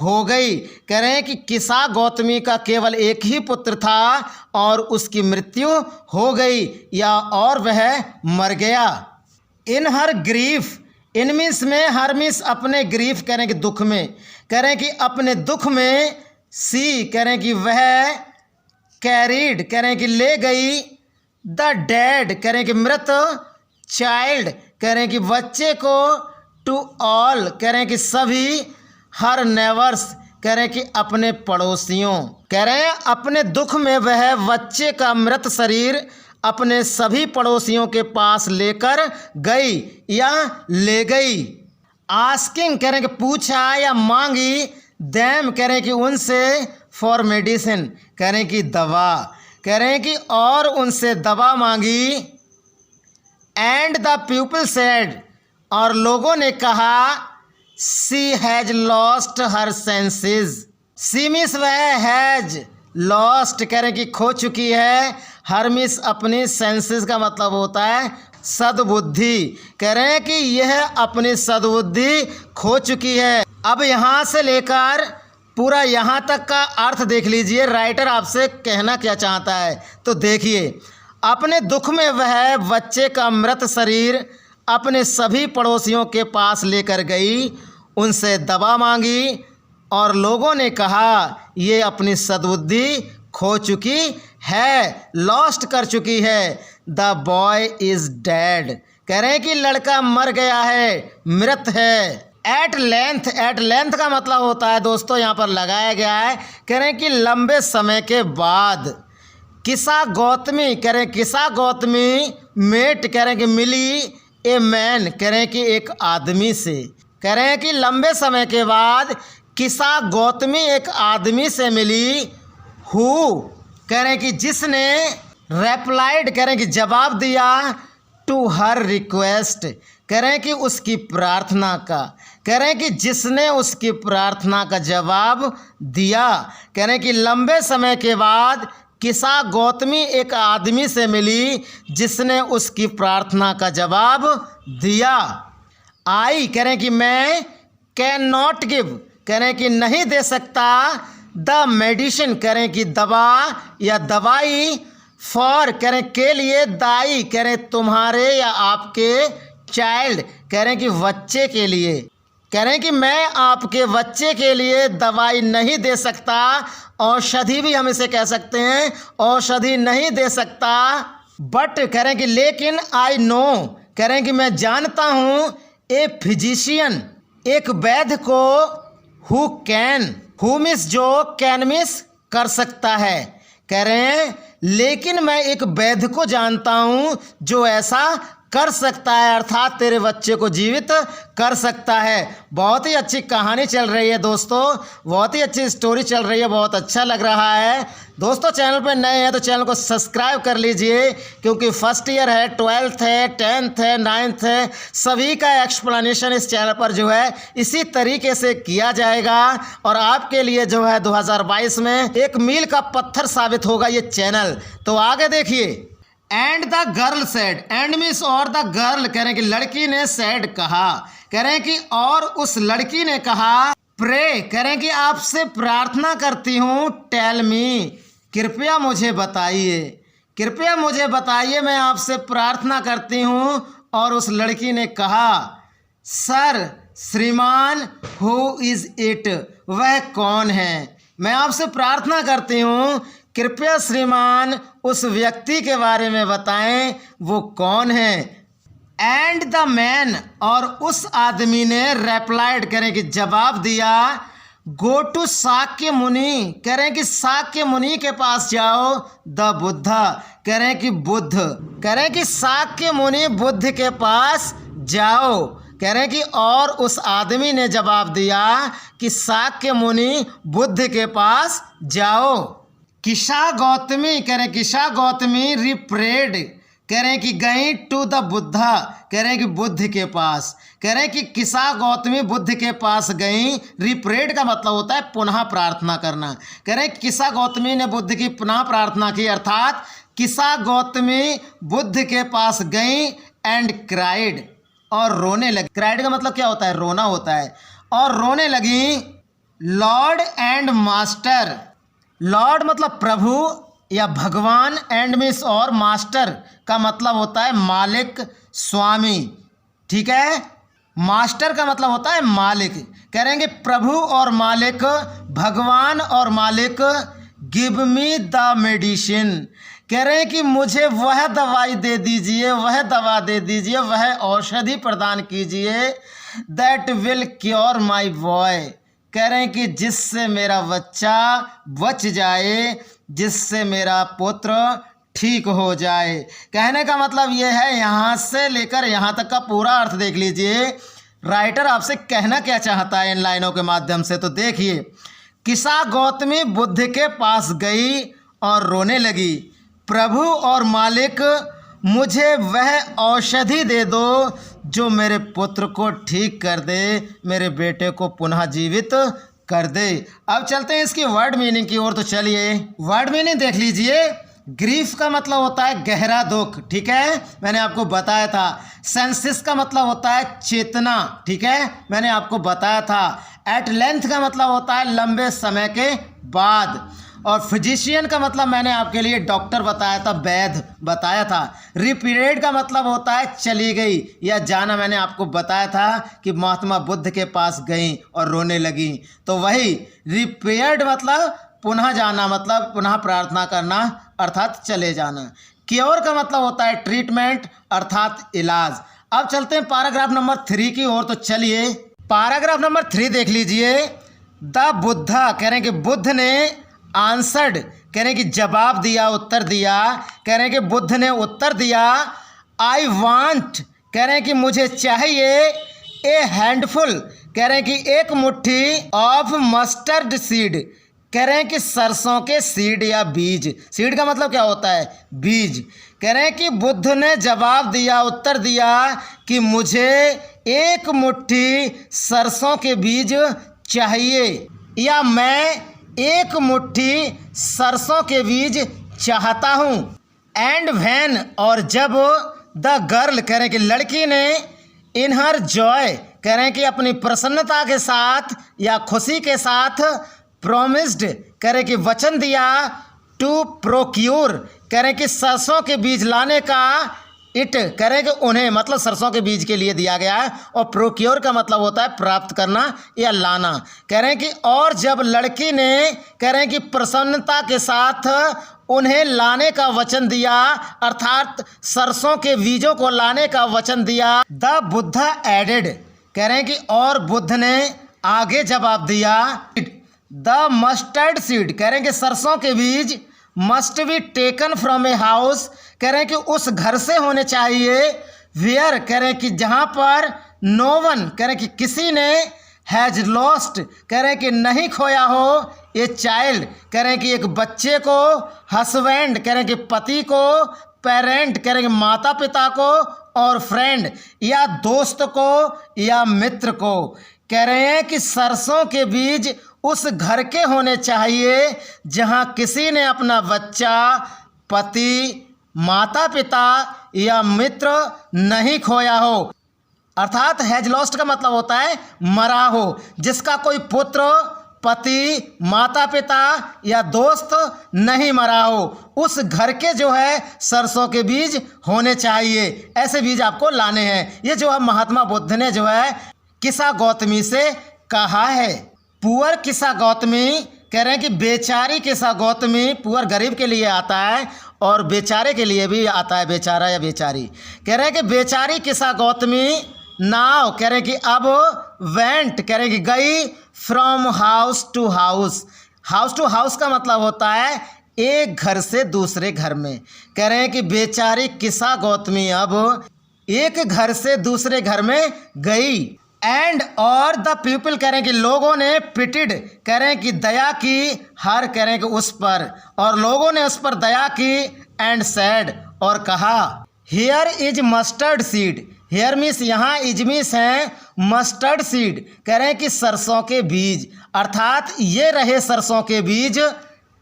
हो गई। कह रहे हैं कि किसा गौतमी का केवल एक ही पुत्र था और उसकी मृत्यु हो गई, या और वह मर गया। इन हर ग्रीफ, इन मीन्स में, हर मीन्स अपने, ग्रीफ कह रहे हैं कि दुख में, कह रहे हैं कि अपने दुख में, सी कह रहे हैं कि वह, कैरीड कह रहे हैं कि ले गई, द डेड कह रहे हैं कि मृत, चाइल्ड कह रहे हैं कि बच्चे को, टू ऑल कह रहे हैं कि सभी, हर नेवर्स कह रहे हैं कि अपने पड़ोसियों। कह रहे हैं अपने दुख में वह बच्चे का मृत शरीर अपने सभी पड़ोसियों के पास लेकर गई या ले गई। आस्किंग कह रहे हैं कि पूछा या मांगी, देम कह रहे हैं कि उनसे, फॉर मेडिसिन कह रहे हैं कि दवा, कह रहे हैं कि और उनसे दवा मांगी। एंड द पीपल सेड, और लोगों ने कहा, she has lost her senses. She miss वह, हैज लॉस्ट कह रहे हैं कि खो चुकी है, हर मिस अपनी, सेंसेस का मतलब होता है सद्बुद्धि। कह रहे हैं कि यह अपनी सद्बुद्धि खो चुकी है। अब यहाँ से लेकर पूरा यहाँ तक का अर्थ देख लीजिए, राइटर आपसे कहना क्या चाहता है। तो देखिए, अपने दुख में वह बच्चे का मृत शरीर अपने सभी पड़ोसियों के पास लेकर गई, उनसे दवा मांगी, और लोगों ने कहा ये अपनी सद्बुद्धि खो चुकी है, लॉस्ट कर चुकी है। द बॉय इज़ डेड, कह रहे हैं कि लड़का मर गया है, मृत है। एट लेंथ, एट लेंथ का मतलब होता है दोस्तों, यहाँ पर लगाया गया है, कह रहे हैं कि लंबे समय के बाद। किसा गौतमी कह रहे हैं, किसा गौतमी मेट कह रहे हैं कि मिली, ए मैन कह रहे हैं कि एक आदमी से। कह रहे हैं कि लंबे समय के बाद किसा गौतमी एक आदमी से मिली, हु कह रहे हैं कि जिसने, रेप्लाइड कह रहे हैं कि जवाब दिया, टू हर रिक्वेस्ट कह रहे हैं कि उसकी प्रार्थना का, कह रहे हैं कि जिसने उसकी प्रार्थना का जवाब दिया। कह रहे हैं कि लंबे समय के बाद किसा गौतमी एक आदमी से मिली जिसने उसकी प्रार्थना का जवाब दिया। आई कह रहे हैं कि मैं, कैन नॉट गिव कह रहे हैं कि नहीं दे सकता, द मेडिसिन कह रहे हैं कि दवा या दवाई, फॉर कह रहे हैं के लिए, दाई कह रहे हैं तुम्हारे या आपके, चाइल्ड कह रहे हैं कि बच्चे के लिए। कह रहे हैं कि मैं आपके बच्चे के लिए दवाई नहीं दे सकता, औषधि भी हम इसे कह सकते हैं, औषधि नहीं दे सकता। बट कह रहे हैं कि लेकिन, आई नो कह रहे हैं कि मैं जानता हूँ, ए फिजिशियन एक वैद्य को, हु कैन, हु मिस जो कैन मिस कर सकता है। कह रहे हैं लेकिन मैं एक वैद्य को जानता हूं जो ऐसा कर सकता है, अर्थात तेरे बच्चे को जीवित कर सकता है। बहुत ही अच्छी कहानी चल रही है दोस्तों, बहुत ही अच्छी स्टोरी चल रही है, बहुत अच्छा लग रहा है दोस्तों। चैनल पर नए हैं तो चैनल को सब्सक्राइब कर लीजिए, क्योंकि फर्स्ट ईयर है, 12th है, 10th है, 9th है, सभी का एक्सप्लेनेशन इस चैनल पर जो है इसी तरीके से किया जाएगा। और आपके लिए जो है 2022 में एक मील का पत्थर साबित होगा ये चैनल। तो आगे देखिए। And the girl said, and means और द गर्ल, कह रहे हैं कि लड़की ने सेड कहा, कह रहे हैं कि और उस लड़की ने कहा, प्रे, कह रहे हैं कि आपसे प्रार्थना करती हूँ, टेल मी, कृपया मुझे बताइए, कृपया मुझे बताइए, मैं आपसे प्रार्थना करती हूँ। और उस लड़की ने कहा, सर, श्रीमान, हु इज इट, वह कौन है। मैं आपसे प्रार्थना करती हूँ, कृपया श्रीमान उस व्यक्ति के बारे में बताएं, वो कौन है। एंड द मैन, और उस आदमी ने रेप्लाइड, करें कि जवाब दिया, गो टू शाक्य मुनि, कह रहे हैं कि शाक्य मुनि के पास जाओ, द बुद्धा, कह रहे हैं कि बुद्ध, कह रहे हैं कि शाक्य मुनि बुद्ध के पास जाओ, कह रहे हैं कि और उस आदमी ने जवाब दिया कि शाक्य मुनि बुद्ध के पास जाओ। किशा गौतमी, कह रहे हैं किशा गौतमी रिप्रेड, कह रहे हैं कि गई टू द बुद्धा, कह रहे हैं कि बुद्ध के पास, कह रहे हैं कि किशा गौतमी बुद्ध के पास गई। रिप्रेड का मतलब होता है पुनः प्रार्थना करना। कह रहे हैं किशा गौतमी ने बुद्ध की पुनः प्रार्थना की, अर्थात किशा गौतमी बुद्ध के पास गई एंड क्राइड, और रोने लगी। क्राइड का मतलब क्या होता है, रोना होता है। और रोने लगी, लॉर्ड एंड मास्टर, लॉर्ड मतलब प्रभु या भगवान, एंड मिस और मास्टर का मतलब होता है मालिक, स्वामी, ठीक है। मास्टर का मतलब होता है मालिक। कह रहे हैं कि प्रभु और मालिक, भगवान और मालिक, गिव मी द मेडिसिन, कह रहे हैं कि मुझे वह दवाई दे दीजिए, वह दवा दे दीजिए, वह औषधि प्रदान कीजिए, that will cure my boy, कह रहे हैं कि जिससे मेरा बच्चा बच जाए, जिससे मेरा पुत्र ठीक हो जाए। कहने का मतलब ये है, यहाँ से लेकर यहाँ तक का पूरा अर्थ देख लीजिए, राइटर आपसे कहना क्या चाहता है इन लाइनों के माध्यम से। तो देखिए, किशा गौतमी बुद्ध के पास गई और रोने लगी, प्रभु और मालिक, मुझे वह औषधि दे दो जो मेरे पुत्र को ठीक कर दे, मेरे बेटे को पुनः जीवित कर दे। अब चलते हैं इसकी वर्ड मीनिंग की ओर। तो चलिए वर्ड मीनिंग देख लीजिए। ग्रीफ का मतलब होता है गहरा दुख, ठीक है, मैंने आपको बताया था। सेंसिस का मतलब होता है चेतना, ठीक है, मैंने आपको बताया था। एट लेंथ का मतलब होता है लंबे समय के बाद। और फिजिशियन का मतलब मैंने आपके लिए डॉक्टर बताया था, वैद्य बताया था। रिपीटेड का मतलब होता है चली गई या जाना, मैंने आपको बताया था कि महात्मा बुद्ध के पास गई और रोने लगी। तो वही रिपेयर्ड मतलब पुनः जाना, मतलब पुनः प्रार्थना करना, अर्थात चले जाना। क्योर का मतलब होता है ट्रीटमेंट, अर्थात इलाज। अब चलते हैं पैराग्राफ नंबर 3 की ओर। तो चलिए पैराग्राफ नंबर 3 देख लीजिए। द बुद्धा, कह रहे हैं कि बुद्ध ने, आंसर्ड, कह रहे हैं कि जवाब दिया, उत्तर दिया, कह रहे हैं कि बुद्ध ने उत्तर दिया, आई वांट, कह रहे हैं कि मुझे चाहिए, ए हैंडफुल, कह रहे हैं कि एक मुट्ठी, ऑफ मस्टर्ड सीड, कह रहे हैं कि सरसों के सीड या बीज। सीड का मतलब क्या होता है, बीज। कह रहे हैं कि बुद्ध ने जवाब दिया, उत्तर दिया कि मुझे एक मुट्ठी सरसों के बीज चाहिए, या मैं एक मुट्ठी सरसों के बीज चाहता हूँ। एंड व्हेन, और जब, द गर्ल, कह रहे हैं कि लड़की ने, इन हर जॉय, कह रहे हैं कि अपनी प्रसन्नता के साथ या खुशी के साथ, प्रोमिस्ड, कह रहे हैं कि वचन दिया, टू प्रोक्यूर, कह रहे हैं कि सरसों के बीज लाने का, इट, कह रहे हैं कि उन्हें, मतलब सरसों के बीज के लिए दिया गया है। और प्रोक्योर का मतलब होता है प्राप्त करना या लाना। कह रहे हैं कि और जब लड़की ने, कह रहे हैं कि प्रसन्नता के साथ उन्हें लाने का वचन दिया, अर्थात सरसों के बीजों को लाने का वचन दिया। द बुद्धा एडेड, कह रहे हैं कि और बुद्ध ने आगे जवाब दिया, द मस्टर्ड सीड कह रहे हैं कि सरसों के बीज must be taken from a house कह रहे हैं कि उस घर से होने चाहिए, वेयर कह रहे हैं कि जहाँ पर नो वन कह रहे हैं कि किसी ने हैज लॉस्ट कह रहे हैं कि नहीं खोया हो, ए चाइल्ड कह रहे हैं कि एक बच्चे को, हस्बैंड कह रहे हैं कि पति को, पेरेंट कह रहे हैं कि माता पिता को, और फ्रेंड या दोस्त को या मित्र को। कह रहे हैं कि सरसों के बीज उस घर के होने चाहिए जहां किसी ने अपना बच्चा, पति, माता पिता या मित्र नहीं खोया हो। अर्थात हैज लॉस्ट का मतलब होता है मरा हो, जिसका कोई पुत्र, पति, माता पिता या दोस्त नहीं मरा हो, उस घर के जो है सरसों के बीज होने चाहिए। ऐसे बीज आपको लाने हैं। ये जो है महात्मा बुद्ध ने जो है किस्सा गौतमी से कहा है। पुअर किस्सा गौतमी कह रहे हैं कि बेचारी किस्सा गौतमी, पुअर गरीब के लिए आता है और बेचारे के लिए भी आता है, बेचारा या बेचारी। कह रहे हैं कि बेचारी किस्सा गौतमी नाव कह रहे हैं कि अब वेंट कह रहे हैं कि गई from house to house. House to house का मतलब होता है एक घर से दूसरे घर में। कह रहे हैं कि बेचारी किस्सा गौतमी अब एक घर से दूसरे घर में गई। एंड और द पीपल कह रहे हैं कि लोगों ने पिटिड कह रहे हैं कि दया की, हर कह रहे हैं कि उस पर, और लोगों ने उस पर दया की, एंड सैड और कहा, here is mustard seed. Here means यहाँ, इज मीन्स हैं मस्टर्ड सीड कह रहे हैं कि सरसों के बीज, अर्थात ये रहे सरसों के बीज,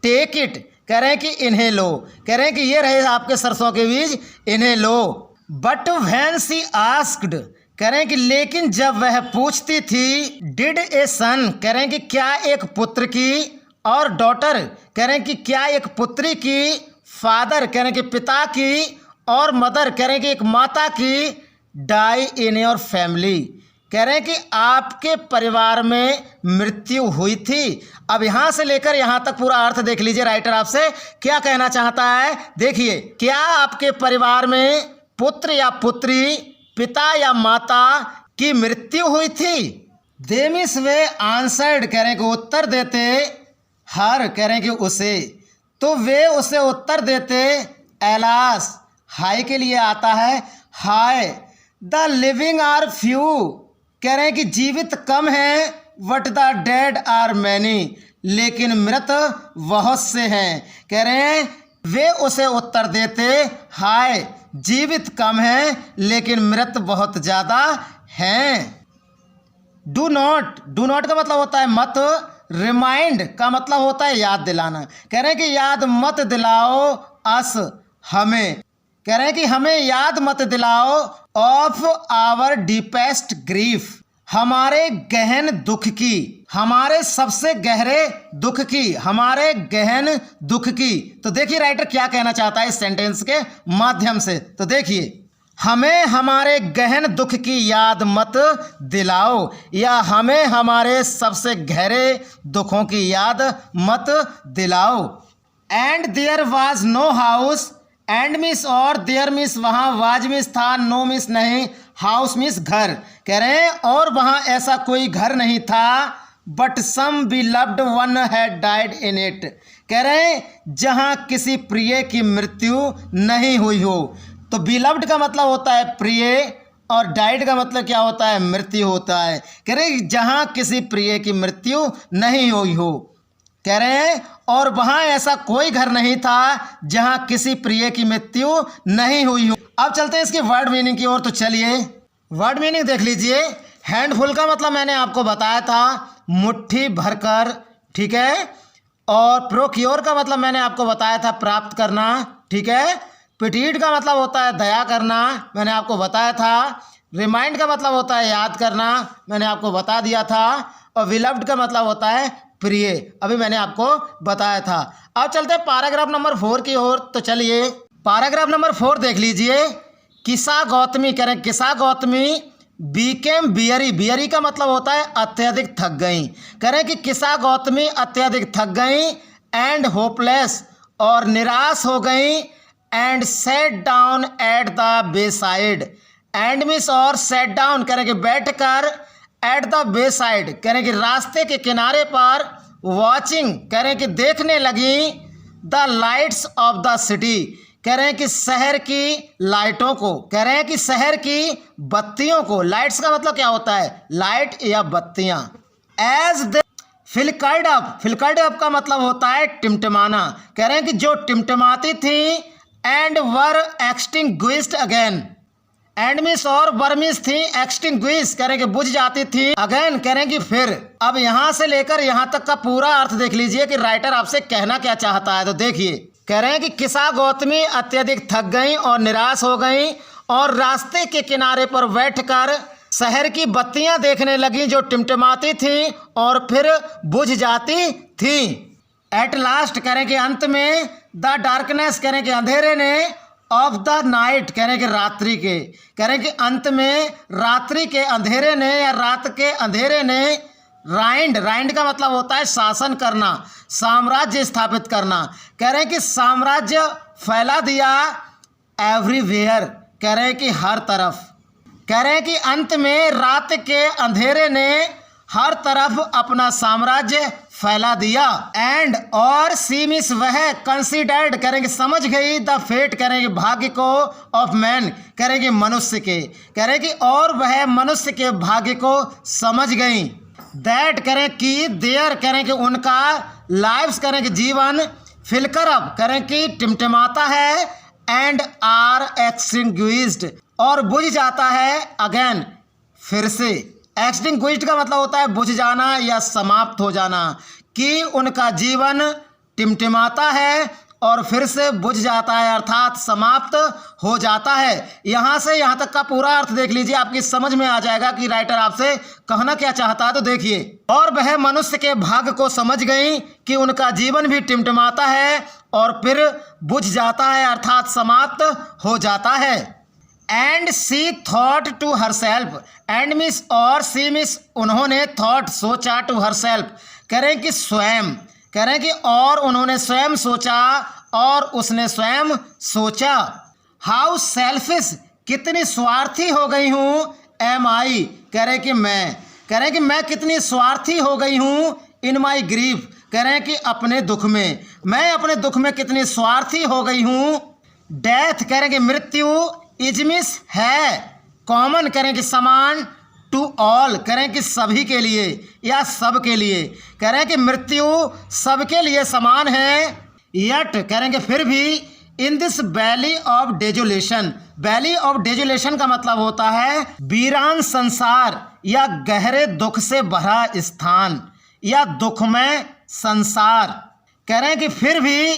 टेक इट कह रहे हैं कि इन्हें लो। कह रहे हैं कि ये रहे आपके सरसों के बीज, इन्हें लो। बट व्हेन सी आस्क्ड कह रहे हैं कि लेकिन जब वह पूछती थी, डिड ए सन कह रहे हैं कि क्या एक पुत्र की, और डॉटर कह रहे हैं कि क्या एक पुत्री की, फादर कह रहे हैं कि पिता की, और मदर कह रहे हैं कि एक माता की, डाई इन योर फैमिली कह रहे हैं कि आपके परिवार में मृत्यु हुई थी। अब यहाँ से लेकर यहाँ तक पूरा अर्थ देख लीजिए, राइटर आपसे क्या कहना चाहता है। देखिए, क्या आपके परिवार में पुत्र या पुत्री, पिता या माता की मृत्यु हुई थी। दे मीन्स वे आंसर्ड कह रहे हैं कि उत्तर देते, हर कह रहे हैं कि उसे, तो वे उसे उत्तर देते, एलास हाय के लिए आता है, हाय द लिविंग आर फ्यू कह रहे हैं कि जीवित कम हैं, but the dead are many लेकिन मृत बहुत से हैं। कह रहे हैं वे उसे उत्तर देते, हाय जीवित कम हैं लेकिन मृत बहुत ज़्यादा हैं। डू नॉट का मतलब होता है मत, रिमाइंड का मतलब होता है याद दिलाना। कह रहे हैं कि याद मत दिलाओ अस हमें, कह रहे हैं कि हमें याद मत दिलाओ ऑफ आवर डीपेस्ट ग्रीफ, हमारे गहन दुख की, हमारे सबसे गहरे दुख की, हमारे गहन दुख की। तो देखिए राइटर क्या कहना चाहता है इस सेंटेंस के माध्यम से। तो देखिए, हमें हमारे गहन दुख की याद मत दिलाओ, या हमें हमारे सबसे गहरे दुखों की याद मत दिलाओ। And there was no house, and means और देयर मिस वहाँ, वाज मिस था, नो मिस नहीं, हाउस मिस घर। कह रहे हैं और वहाँ ऐसा कोई घर नहीं था, but some beloved one had died in it. कह रहे हैं जहाँ किसी प्रिय की मृत्यु नहीं हुई हो। तो बिलव्ड का मतलब होता है प्रिय, और डाइड का मतलब क्या होता है, मृत्यु होता है। कह रहे हैं जहाँ किसी प्रिय की मृत्यु नहीं हुई हो। कह रहे हैं और वहाँ ऐसा कोई घर नहीं था जहाँ किसी प्रिय की मृत्यु नहीं हुई हो। अब चलते हैं इसकी वर्ड मीनिंग की ओर। तो चलिए वर्ड मीनिंग देख लीजिए। हैंडफुल का मतलब मैंने आपको बताया था मुट्ठी भरकर, ठीक है। और प्रोक्योर का मतलब मैंने आपको बताया था प्राप्त करना, ठीक है। पिटीट का मतलब होता है दया करना, मैंने आपको बताया था। रिमाइंड का मतलब होता है याद करना, मैंने आपको बता दिया था। और विलव्ड का मतलब होता है प्रिय, अभी मैंने आपको बताया था। अब चलते हैं पैराग्राफ नंबर 4 की ओर। तो चलिए पैराग्राफ नंबर 4 देख लीजिए। किस्सा गौतमी कह रहे हैं, किस्सा गौतमी बीकेम बियरी, बियरी का मतलब होता है अत्यधिक थक गई। कह रहे हैं कि किस्सा गौतमी अत्यधिक थक गई, एंड होपलेस और निराश हो गई, and set down at the beside. And means और सेट डाउन कह रहे हैं कि बैठ कर, एट द वे साइड, कह रहे हैं कि रास्ते के किनारे पर, वॉचिंग कह रहे हैं कि देखने लगी, the lights off the city, कह रहे हैं कि शहर की लाइटों को, कह रहे हैं कि शहर की बत्तियों को। लाइट्स का मतलब क्या होता है? लाइट या बत्तियां। As they flickered up, flickered up का मतलब होता है टिमटिमाना, कह रहे हैं कि जो टिमटिमाती थी, and were extinguished again, and means और बर्मिस थी, एक्सटिंग्विश कह रहे हैं कि बुझ जाती थी, अगेन कह रहे हैं कि फिर। अब यहां से लेकर यहां तक का पूरा अर्थ देख लीजिए कि राइटर आपसे कहना क्या चाहता है। तो देखिए, कह रहे हैं कि किसा गौतमी अत्यधिक थक गई और निराश हो गई और रास्ते के किनारे पर बैठकर शहर की बत्तियां देखने लगी जो टिमटिमाती थी और फिर बुझ जाती थी। एट लास्ट कह रहे हैं कि अंत में, द डार्कनेस कह रहे हैं कि अंधेरे ने, ऑफ द नाइट कह रहे हैं कि रात्रि के, कह रहे हैं कि अंत में रात्रि के अंधेरे ने या रात के अंधेरे ने, राइंड, राइंड का मतलब होता है शासन करना, साम्राज्य स्थापित करना, कह रहे हैं कि साम्राज्य फैला दिया, एवरीवेयर कह रहे हैं कि हर तरफ, कह रहे हैं कि अंत में रात के अंधेरे ने हर तरफ अपना साम्राज्य फैला दिया। एंड और सी मिस वह कंसीडर्ड कह रहे हैं कि समझ गई, द फेट कह रहे हैं कि भाग्य को, ऑफ मैन कह रहे हैं कि मनुष्य के, कह रहे हैं कि और वह मनुष्य के भाग्य को समझ गई। दैट कह रहे हैं कि देयर कह रहे हैं कि उनका, लाइव्स कह रहे हैं कि जीवन, फिलकर अब कह रहे हैं कि टिमटिमाता है, एंड आर एक्सटिंग्विश्ड और बुझ जाता है, अगेन फिर से। एक्सटिंग्विश्ड का मतलब होता है बुझ जाना या समाप्त हो जाना, कि उनका जीवन टिमटिमाता है और फिर से बुझ जाता है, अर्थात समाप्त हो जाता है। यहाँ से यहाँ तक का पूरा अर्थ देख लीजिए, आपकी समझ में आ जाएगा कि राइटर आपसे कहना क्या चाहता है। तो देखिए, और वह मनुष्य के भाग्य को समझ गई कि उनका जीवन भी टिमटिमाता है और फिर बुझ जाता है, अर्थात समाप्त हो जाता है। And she thought to herself, and means और सी मिस उन्होंने, थॉट सोचा, टू हर सेल्फ कह रहे हैं कि स्वयं, कह रहे हैं कि और उन्होंने स्वयं सोचा और उसने स्वयं सोचा। हाउ सेल्फिश कितनी स्वार्थी हो गई हूँ, एम आई कह रहे हैं कि मैं, कह रहे हैं कि मैं कितनी स्वार्थी हो गई हूँ, इन माई ग्रीफ कह रहे हैं कि अपने दुख में, मैं अपने दुख में कितनी स्वार्थी हो गई हूँ। डेथ कह रहे हैं कि मृत्यु, इजमिस है, कॉमन कह रहे हैं कि समान, टू ऑल कह रहे हैं कि सभी के लिए या सब के लिए, कह रहे हैं कि मृत्यु सबके लिए समान है। यट कह रहे हैं कि फिर भी, in this valley of desolation, valley of desolation का मतलब होता है वीरान संसार या गहरे दुख से भरा स्थान या दुखमय संसार, कह रहे हैं कि फिर भी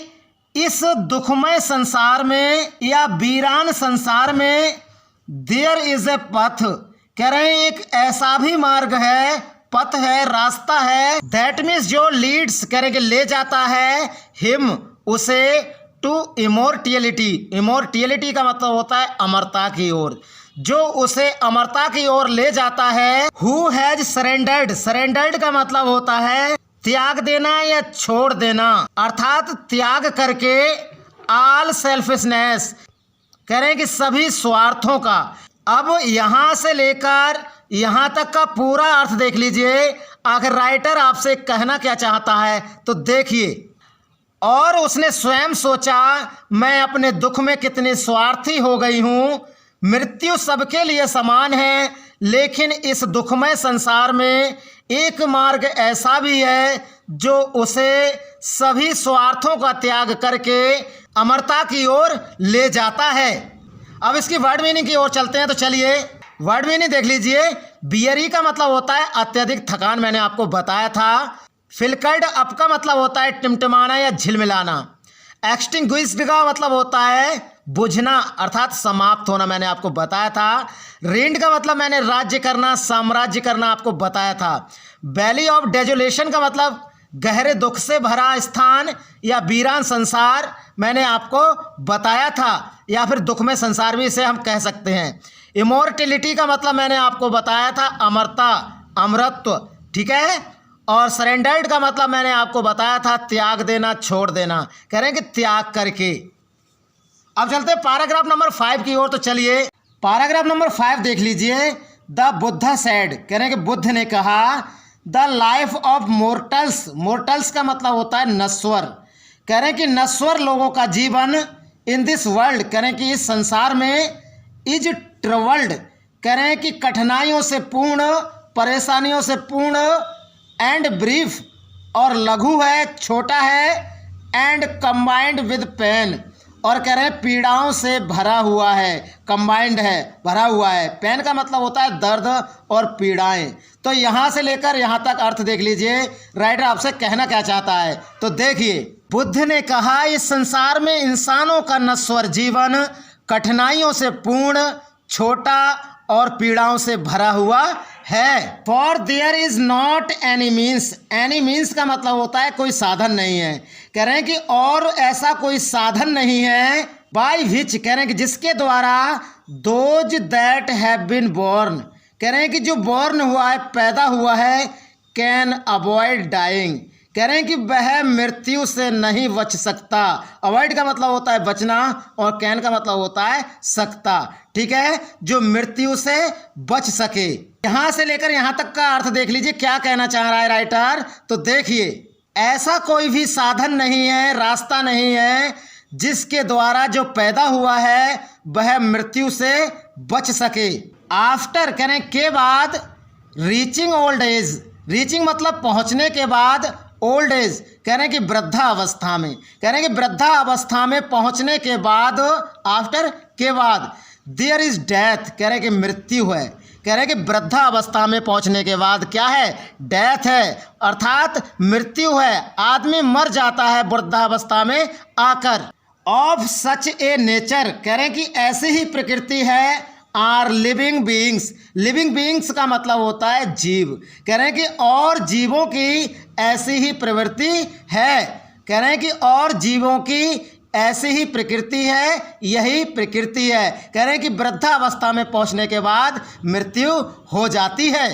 इस दुखमय संसार में या वीरान संसार में, देयर इज ए पथ कह रहे हैं एक ऐसा भी मार्ग है, पथ है, रास्ता है, दैट मीन्स जो लीड्स कह रहे हैं कि ले जाता है, हिम उसे, टू इमोर्टियलिटी, इमोर्टियलिटी का मतलब होता है अमरता की ओर, जो उसे अमरता की ओर ले जाता है। हु हैज सरेंडर्ड, सरेंडर्ड का मतलब होता है त्याग देना या छोड़ देना, अर्थात त्याग करके, ऑल सेल्फिशनेस कह रहे हैं कि सभी स्वार्थों का। अब यहाँ से लेकर यहाँ तक का पूरा अर्थ देख लीजिए, आखिर राइटर आपसे कहना क्या चाहता है। तो देखिए, और उसने स्वयं सोचा, मैं अपने दुख में कितनी स्वार्थी हो गई हूँ, मृत्यु सबके लिए समान है, लेकिन इस दुखमय संसार में एक मार्ग ऐसा भी है जो उसे सभी स्वार्थों का त्याग करके अमरता की ओर ले जाता है। अब इसकी वर्ड मीनिंग की ओर चलते हैं। तो चलिए वर्ड मीनिंग देख लीजिए। बियरी का मतलब होता है अत्यधिक थकान, मैंने आपको बताया था। फिलकर्ड अप का मतलब होता है टिमटिमाना या झिलमिलाना। एक्सटिंग्विश्ड का मतलब होता है बुझना अर्थात समाप्त होना, मैंने आपको बताया था। रेंड का मतलब मैंने राज्य करना, साम्राज्य करना आपको बताया था। वैली ऑफ डेजोलेशन का मतलब गहरे दुख से भरा स्थान या वीरान संसार, मैंने आपको बताया था, या फिर दुख में संसार भी इसे हम कह सकते हैं। इमोर्टिलिटी का मतलब मैंने आपको बताया था अमरता, अमरत्व, ठीक है। और सरेंडर्ड का मतलब मैंने आपको बताया था त्याग देना, छोड़ देना, कह रहे हैं कि त्याग करके। अब चलते हैं पैराग्राफ नंबर 5 की ओर। तो चलिए पैराग्राफ नंबर 5 देख लीजिए। द बुद्धा सेड, कह रहे हैं कि बुद्ध ने कहा, the life of mortals, mortals का मतलब होता है नश्वर, कह रहे हैं कि नश्वर लोगों का जीवन इन दिस वर्ल्ड, कह रहे हैं कि इस संसार में, इज ट्रवल्ड, कह रहे हैं कि कठिनाइयों से पूर्ण, परेशानियों से पूर्ण, एंड ब्रीफ और लघु है, छोटा है, एंड कंबाइंड विद पेन, और कह रहे हैं पीड़ाओं से भरा हुआ है, कंबाइंड है, भरा हुआ है। पेन का मतलब होता है दर्द और पीड़ाएं। तो यहाँ से लेकर यहाँ तक अर्थ देख लीजिए राइटर आपसे कहना क्या चाहता है। तो देखिए, बुद्ध ने कहा इस संसार में इंसानों का नश्वर जीवन कठिनाइयों से पूर्ण, छोटा और पीड़ाओं से भरा हुआ है। For their is not any means, any means का मतलब होता है कोई साधन नहीं है, कह रहे हैं कि और ऐसा कोई साधन नहीं है, बाय विच, कह रहे हैं कि जिसके द्वारा, those that have been born, कह रहे हैं कि जो बोर्न हुआ है, पैदा हुआ है, कैन अवॉइड डाइंग, कह रहे हैं कि वह मृत्यु से नहीं बच सकता। अवॉइड का मतलब होता है बचना और कैन का मतलब होता है सकता, ठीक है, जो मृत्यु से बच सके। यहां से लेकर यहां तक का अर्थ देख लीजिए क्या कहना चाह रहा है राइटर। तो देखिए, ऐसा कोई भी साधन नहीं है, रास्ता नहीं है जिसके द्वारा जो पैदा हुआ है वह मृत्यु से बच सके। आफ्टर, कह रहे हैं के बाद, रीचिंग ओल्ड एज, रीचिंग मतलब पहुंचने के बाद, ओल्ड एज कह रहे हैं कि वृद्धा अवस्था में, कह रहे हैं कि वृद्धा अवस्था में पहुंचने के बाद, आफ्टर के बाद, देयर इज डेथ, कह रहे हैं कि मृत्यु है, कह रहे हैं कि वृद्धा अवस्था में पहुंचने के बाद क्या है, डेथ है, अर्थात मृत्यु है, आदमी मर जाता है वृद्धावस्था में आकर। ऑफ सच ए नेचर, कह रहे हैं कि ऐसी ही प्रकृति है, are living beings, living beings का मतलब होता है जीव, कह रहे हैं कि और जीवों की ऐसी ही प्रवृत्ति है, कह रहे हैं कि और जीवों की ऐसी ही प्रकृति है, यही प्रकृति है, कह रहे हैं कि वृद्धावस्था में पहुंचने के बाद मृत्यु हो जाती है।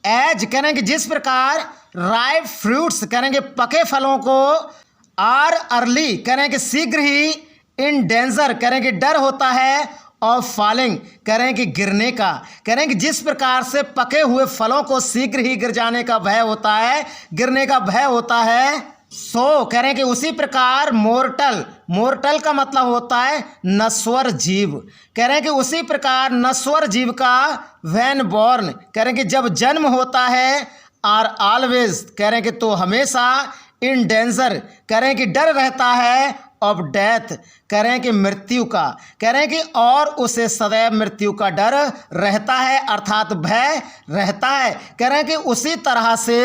एज, कह रहे हैं कि जिस प्रकार, राइप फ्रूट्स, कह रहे हैं कि पके फलों को, आर अर्ली, कह रहे हैं कि शीघ्र ही, इन डेंजर, कह रहे हैं कि डर होता है, और फॉलिंग, कह रहे हैं कि गिरने का, कह रहे हैं कि जिस प्रकार से पके हुए फलों को शीघ्र ही गिर जाने का भय होता है, गिरने का भय होता है, सो कह रहे हैं कि उसी प्रकार मोर्टल, मोर्टल का मतलब होता है नश्वर जीव, कह रहे हैं कि उसी प्रकार नश्वर जीव का व्हेन बॉर्न, कह रहे हैं कि जब जन्म होता है, आर ऑलवेज, कह रहे हैं कि तो हमेशा, इन डेंजर, कह रहे हैं कि डर रहता है, ऑफ डेथ, कह रहे हैं कि मृत्यु का, कह रहे हैं कि और उसे सदैव मृत्यु का डर रहता है, अर्थात भय रहता है, कह रहे हैं कि उसी तरह से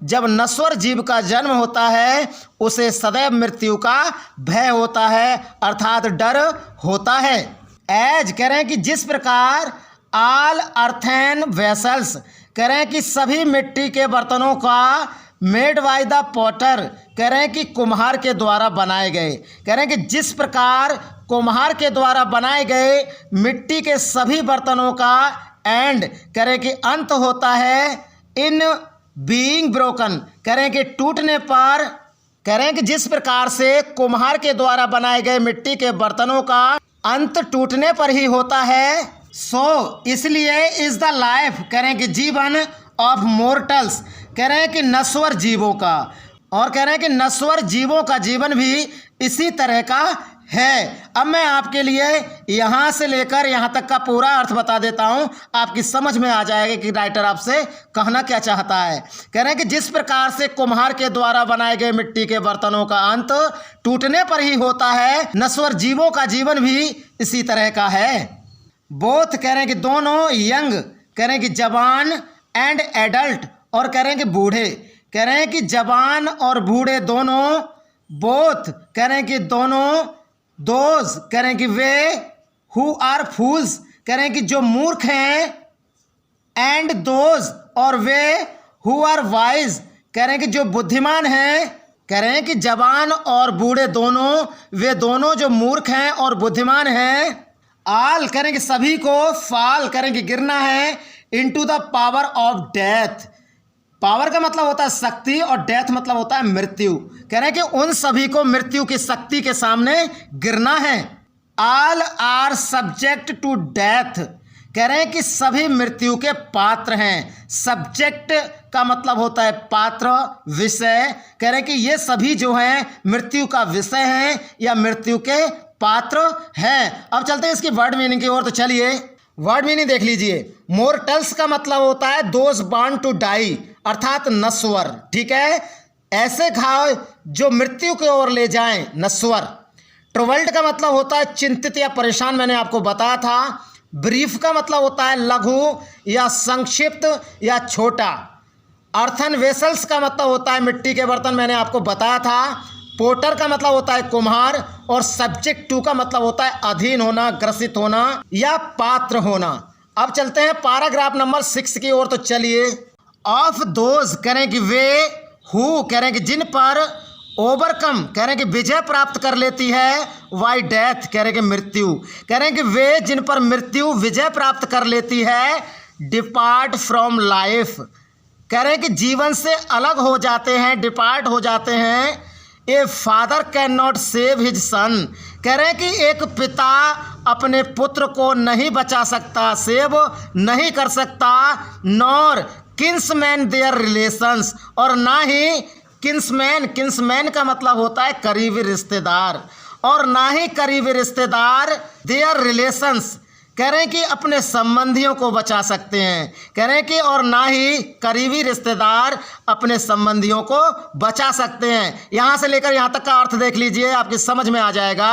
जब नश्वर जीव का जन्म होता है उसे सदैव मृत्यु का भय होता है, अर्थात डर होता है। एज, कह रहे हैं कि जिस प्रकार, आल अर्थेन वेसल्स, कह रहे हैं कि सभी मिट्टी के बर्तनों का, मेड बाय द पॉटर, कह रहे हैं कि कुम्हार के द्वारा बनाए गए, कह रहे हैं कि जिस प्रकार कुम्हार के द्वारा बनाए गए मिट्टी के सभी बर्तनों का, एंड, कह रहे हैं कि अंत होता है, इन बीइंग ब्रोकन, कह रहे हैं कि टूटने पर, कह रहे हैं कि जिस प्रकार से कुम्हार के द्वारा बनाए गए मिट्टी के बर्तनों का अंत टूटने पर ही होता है, सो इसलिए इज द लाइफ, कह रहे हैं कि जीवन, ऑफ मोर्टल्स, कह रहे हैं कि नश्वर जीवों का, और कह रहे हैं कि नश्वर जीवों का जीवन भी इसी तरह का है। अब मैं आपके लिए यहाँ से लेकर यहाँ तक का पूरा अर्थ बता देता हूँ, आपकी समझ में आ जाएगा कि राइटर आपसे कहना क्या चाहता है। कह रहे हैं कि जिस प्रकार से कुम्हार के द्वारा बनाए गए मिट्टी के बर्तनों का अंत टूटने पर ही होता है, नश्वर जीवों का जीवन भी इसी तरह का है। बोथ, कह रहे हैं कि दोनों, यंग, कह रहे हैं कि जवान, एंड एडल्ट, और कह रहे हैं कि बूढ़े, कह रहे हैं कि जवान और बूढ़े दोनों, बोथ, कह रहे हैं कि दोनों, दोज, कह रहे हैं कि वे, हु आर फूल्स, कह रहे हैं कि जो मूर्ख हैं, एंड दोज, और वे, हु आर वाइज, कह रहे हैं कि जो बुद्धिमान हैं, कह रहे हैं कि जवान और बूढ़े दोनों, वे दोनों जो मूर्ख हैं और बुद्धिमान हैं, आल, कह रहे हैं कि सभी को, फाल, कह रहे हैं कि गिरना है, into the power of death, power का मतलब होता है शक्ति और डेथ मतलब होता है मृत्यु, कह रहे हैं कि उन सभी को मृत्यु की शक्ति के सामने गिरना है। All are subject to death, कह रहे हैं कि सभी मृत्यु के पात्र हैं। सब्जेक्ट का मतलब होता है पात्र, विषय। कह रहे हैं कि ये सभी जो हैं मृत्यु का विषय हैं या मृत्यु के पात्र हैं। अब चलते हैं इसकी वर्ड मीनिंग की ओर। तो चलिए वर्ड मीनिंग देख लीजिए। मोर्टल्स का मतलब होता है दोज बॉर्न टू डाई, अर्थात नश्वर। ठीक है, ऐसे घाव जो मृत्यु की ओर ले जाएं, नश्वर। ट्रबल्ड का मतलब होता है चिंतित या परेशान, मैंने आपको बताया था। ब्रीफ का मतलब होता है लघु या संक्षिप्त या छोटा। अर्थन वेसल्स का मतलब होता है मिट्टी के बर्तन, मैंने आपको बताया था। पोटर का मतलब होता है कुम्हार। और सब्जेक्ट टू का मतलब होता है अधीन होना, ग्रसित होना या पात्र होना। अब चलते हैं पैराग्राफ नंबर 6 की ओर। तो चलिए, ऑफ दोज कह रहे हैं कि वे, हु कह रहे हैं कि जिन पर, ओवरकम कह रहे हैं कि विजय प्राप्त कर लेती है, वाई डेथ कह रहे हैं कि मृत्यु। कह रहे हैं कि वे जिन पर मृत्यु विजय प्राप्त कर लेती है, डिपार्ट फ्रॉम लाइफ कह रहे हैं कि जीवन से अलग हो जाते हैं, डिपार्ट हो जाते हैं। A father can not save his son कह रहे हैं कि एक पिता अपने पुत्र को नहीं बचा सकता, सेव नहीं कर सकता। नॉर किन्समैन देयर रिलेशंस, और ना ही किन्समैन, किन्समैन का मतलब होता है करीबी रिश्तेदार, और ना ही करीबी रिश्तेदार देयर रिलेशंस कह रहे हैं कि अपने संबंधियों को बचा सकते हैं। कह रहे हैं कि और ना ही करीबी रिश्तेदार अपने संबंधियों को बचा सकते हैं। यहाँ से लेकर यहाँ तक का अर्थ देख लीजिए, आपकी समझ में आ जाएगा।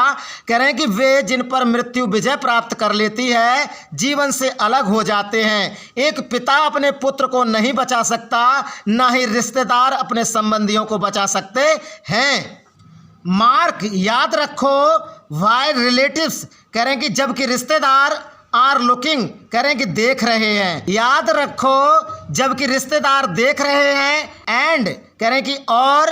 कह रहे हैं कि वे जिन पर मृत्यु विजय प्राप्त कर लेती है, जीवन से अलग हो जाते हैं। एक पिता अपने पुत्र को नहीं बचा सकता, ना ही रिश्तेदार अपने संबंधियों को बचा सकते हैं। मार्क याद रखो, वाई रिलेटिव्स कह रहे हैं कि जबकि रिश्तेदार आर लुकिंग कह रहे हैं कि देख रहे हैं। याद रखो, जबकि रिश्तेदार देख रहे हैं। एंड कह रहे हैं कि और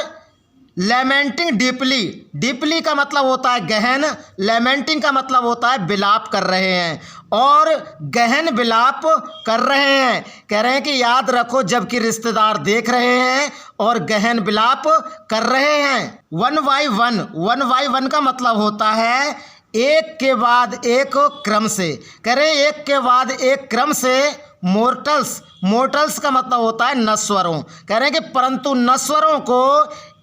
लेमेंटिंग डीपली, डीपली का मतलब होता है गहन, लेमेंटिंग का मतलब होता है विलाप कर रहे हैं, और गहन विलाप कर रहे हैं। कह रहे हैं कि याद रखो, जबकि रिश्तेदार देख रहे हैं और गहन विलाप कर रहे हैं। वन बाई वन का मतलब होता है एक के बाद एक क्रम से। कह रहे हैं एक के बाद एक क्रम से। मोर्टल्स, मोर्टल्स का मतलब होता है नश्वरों। कह रहे हैं कि परंतु नश्वरों को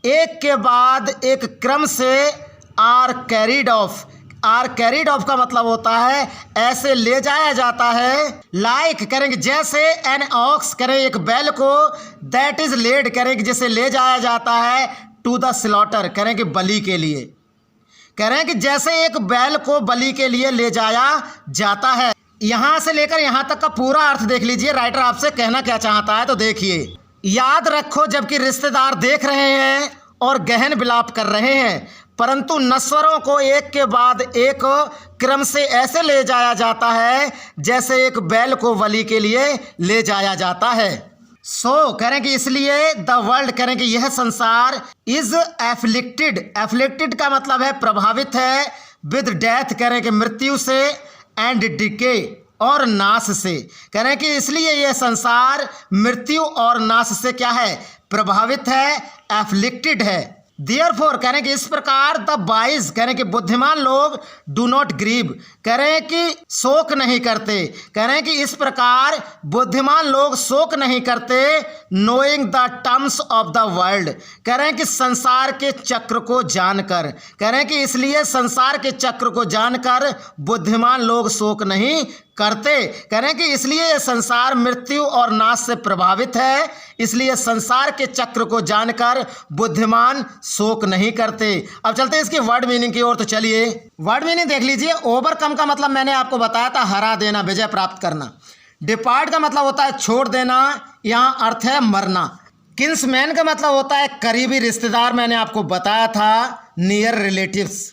एक के बाद एक क्रम से are carried off, are carried off का मतलब होता है ऐसे ले जाया जाता है। लाइक करेंगे जैसे, एन ऑक्स करें एक बैल को, दैट इज लेड करेंगे जिसे ले जाया जाता है, टू द स्लॉटर करेंगे बलि के लिए। कह रहे हैं कि जैसे एक बैल को बलि के लिए ले जाया जाता है। यहां से लेकर यहां तक का पूरा अर्थ देख लीजिए, राइटर आपसे कहना क्या चाहता है। तो देखिए, याद रखो, जबकि रिश्तेदार देख रहे हैं और गहन विलाप कर रहे हैं, परंतु नश्वरों को एक के बाद एक क्रम से ऐसे ले जाया जाता है जैसे एक बैल को बलि के लिए ले जाया जाता है। सो कह रहे हैं कि इसलिए द वर्ल्ड कह रहे हैं कि यह संसार इज एफ्लिक्टेड, एफ्लिक्टेड का मतलब है प्रभावित है, विद डेथ कह रहे हैं कि मृत्यु से, एंड डिके और नाश से। कह रहे हैं कि इसलिए यह संसार मृत्यु और नाश से क्या है, प्रभावित है, एफ्लिक्टेड है। देयरफॉर कह रहे हैं कि इस प्रकार द वाइज कह रहे हैं कि बुद्धिमान लोग डू नॉट ग्रीव कह रहे हैं कि शोक नहीं करते। कह रहे हैं कि इस प्रकार बुद्धिमान लोग शोक नहीं करते, knowing the terms of the world कह रहे हैं कि संसार के चक्र को जानकर। कह रहे हैं कि इसलिए संसार के चक्र को जानकर बुद्धिमान लोग शोक नहीं करते। कह रहे हैं कि इसलिए यह संसार मृत्यु और नाश से प्रभावित है, इसलिए संसार के चक्र को जानकर बुद्धिमान शोक नहीं करते। अब चलते हैं इसकी वर्ड मीनिंग की ओर। तो चलिए वर्ड मीनिंग देख लीजिए। ओवरकम का मतलब मैंने आपको बताया था, हरा देना, विजय प्राप्त करना। डिपार्ट का मतलब होता है छोड़ देना, यहाँ अर्थ है मरना। किन्समैन का मतलब होता है करीबी रिश्तेदार, मैंने आपको बताया था, नियर रिलेटिव्स।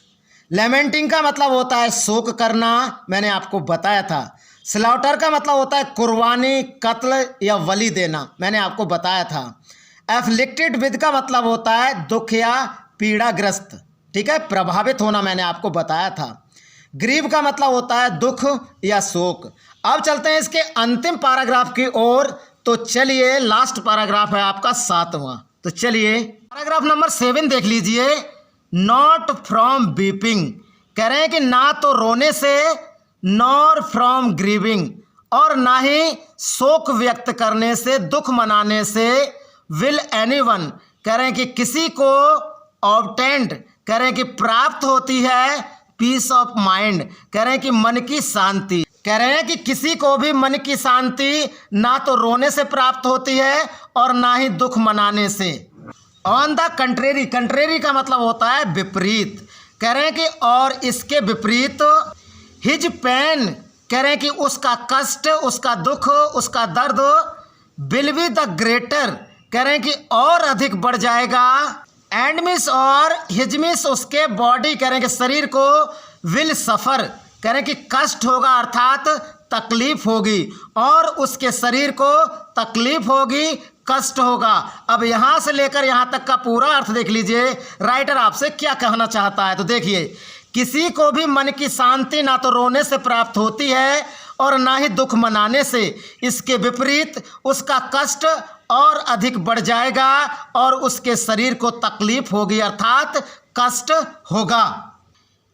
लेमेंटिंग का मतलब होता है शोक करना, मैंने आपको बताया था। स्लॉटर का मतलब होता है कुर्बानी, कत्ल या बलि देना, मैंने आपको बताया था। एफ्लिक्टेड विद का मतलब होता है दुख या पीड़ाग्रस्त, ठीक है, प्रभावित होना, मैंने आपको बताया था। ग्रीव का मतलब होता है दुख या शोक। अब चलते हैं इसके अंतिम पैराग्राफ की ओर। तो चलिए लास्ट पैराग्राफ है आपका 7वां। तो चलिए पैराग्राफ नंबर 7 देख लीजिए। नॉट फ्रॉम वीपिंग कह रहे हैं कि ना तो रोने से, नॉर फ्रॉम ग्रीविंग और ना ही शोक व्यक्त करने से, दुख मनाने से। विल एनीवन कह रहे हैं कि किसी को, ऑब्टेंड कह रहे हैं कि प्राप्त होती है, पीस ऑफ माइंड कह रहे हैं कि मन की शांति। कह रहे हैं कि किसी को भी मन की शांति ना तो रोने से प्राप्त होती है और ना ही दुख मनाने से। ऑन द कंट्रेरी, कंट्रेरी का मतलब होता है विपरीत। कह रहे हैं कि और इसके विपरीत, हिज पेन कह रहे हैं कि उसका कष्ट, उसका दुख, उसका दर्द, विल बी द ग्रेटर कह रहे हैं कि और अधिक बढ़ जाएगा। एंड मिस और हिज मिस उसके बॉडी कह रहे हैं कि शरीर को, विल सफर कह रहे हैं कि कष्ट होगा अर्थात तकलीफ होगी, और उसके शरीर को तकलीफ होगी, कष्ट होगा। अब यहाँ से लेकर यहाँ तक का पूरा अर्थ देख लीजिए, राइटर आपसे क्या कहना चाहता है। तो देखिए, किसी को भी मन की शांति ना तो रोने से प्राप्त होती है और ना ही दुख मनाने से। इसके विपरीत उसका कष्ट और अधिक बढ़ जाएगा और उसके शरीर को तकलीफ होगी अर्थात कष्ट होगा।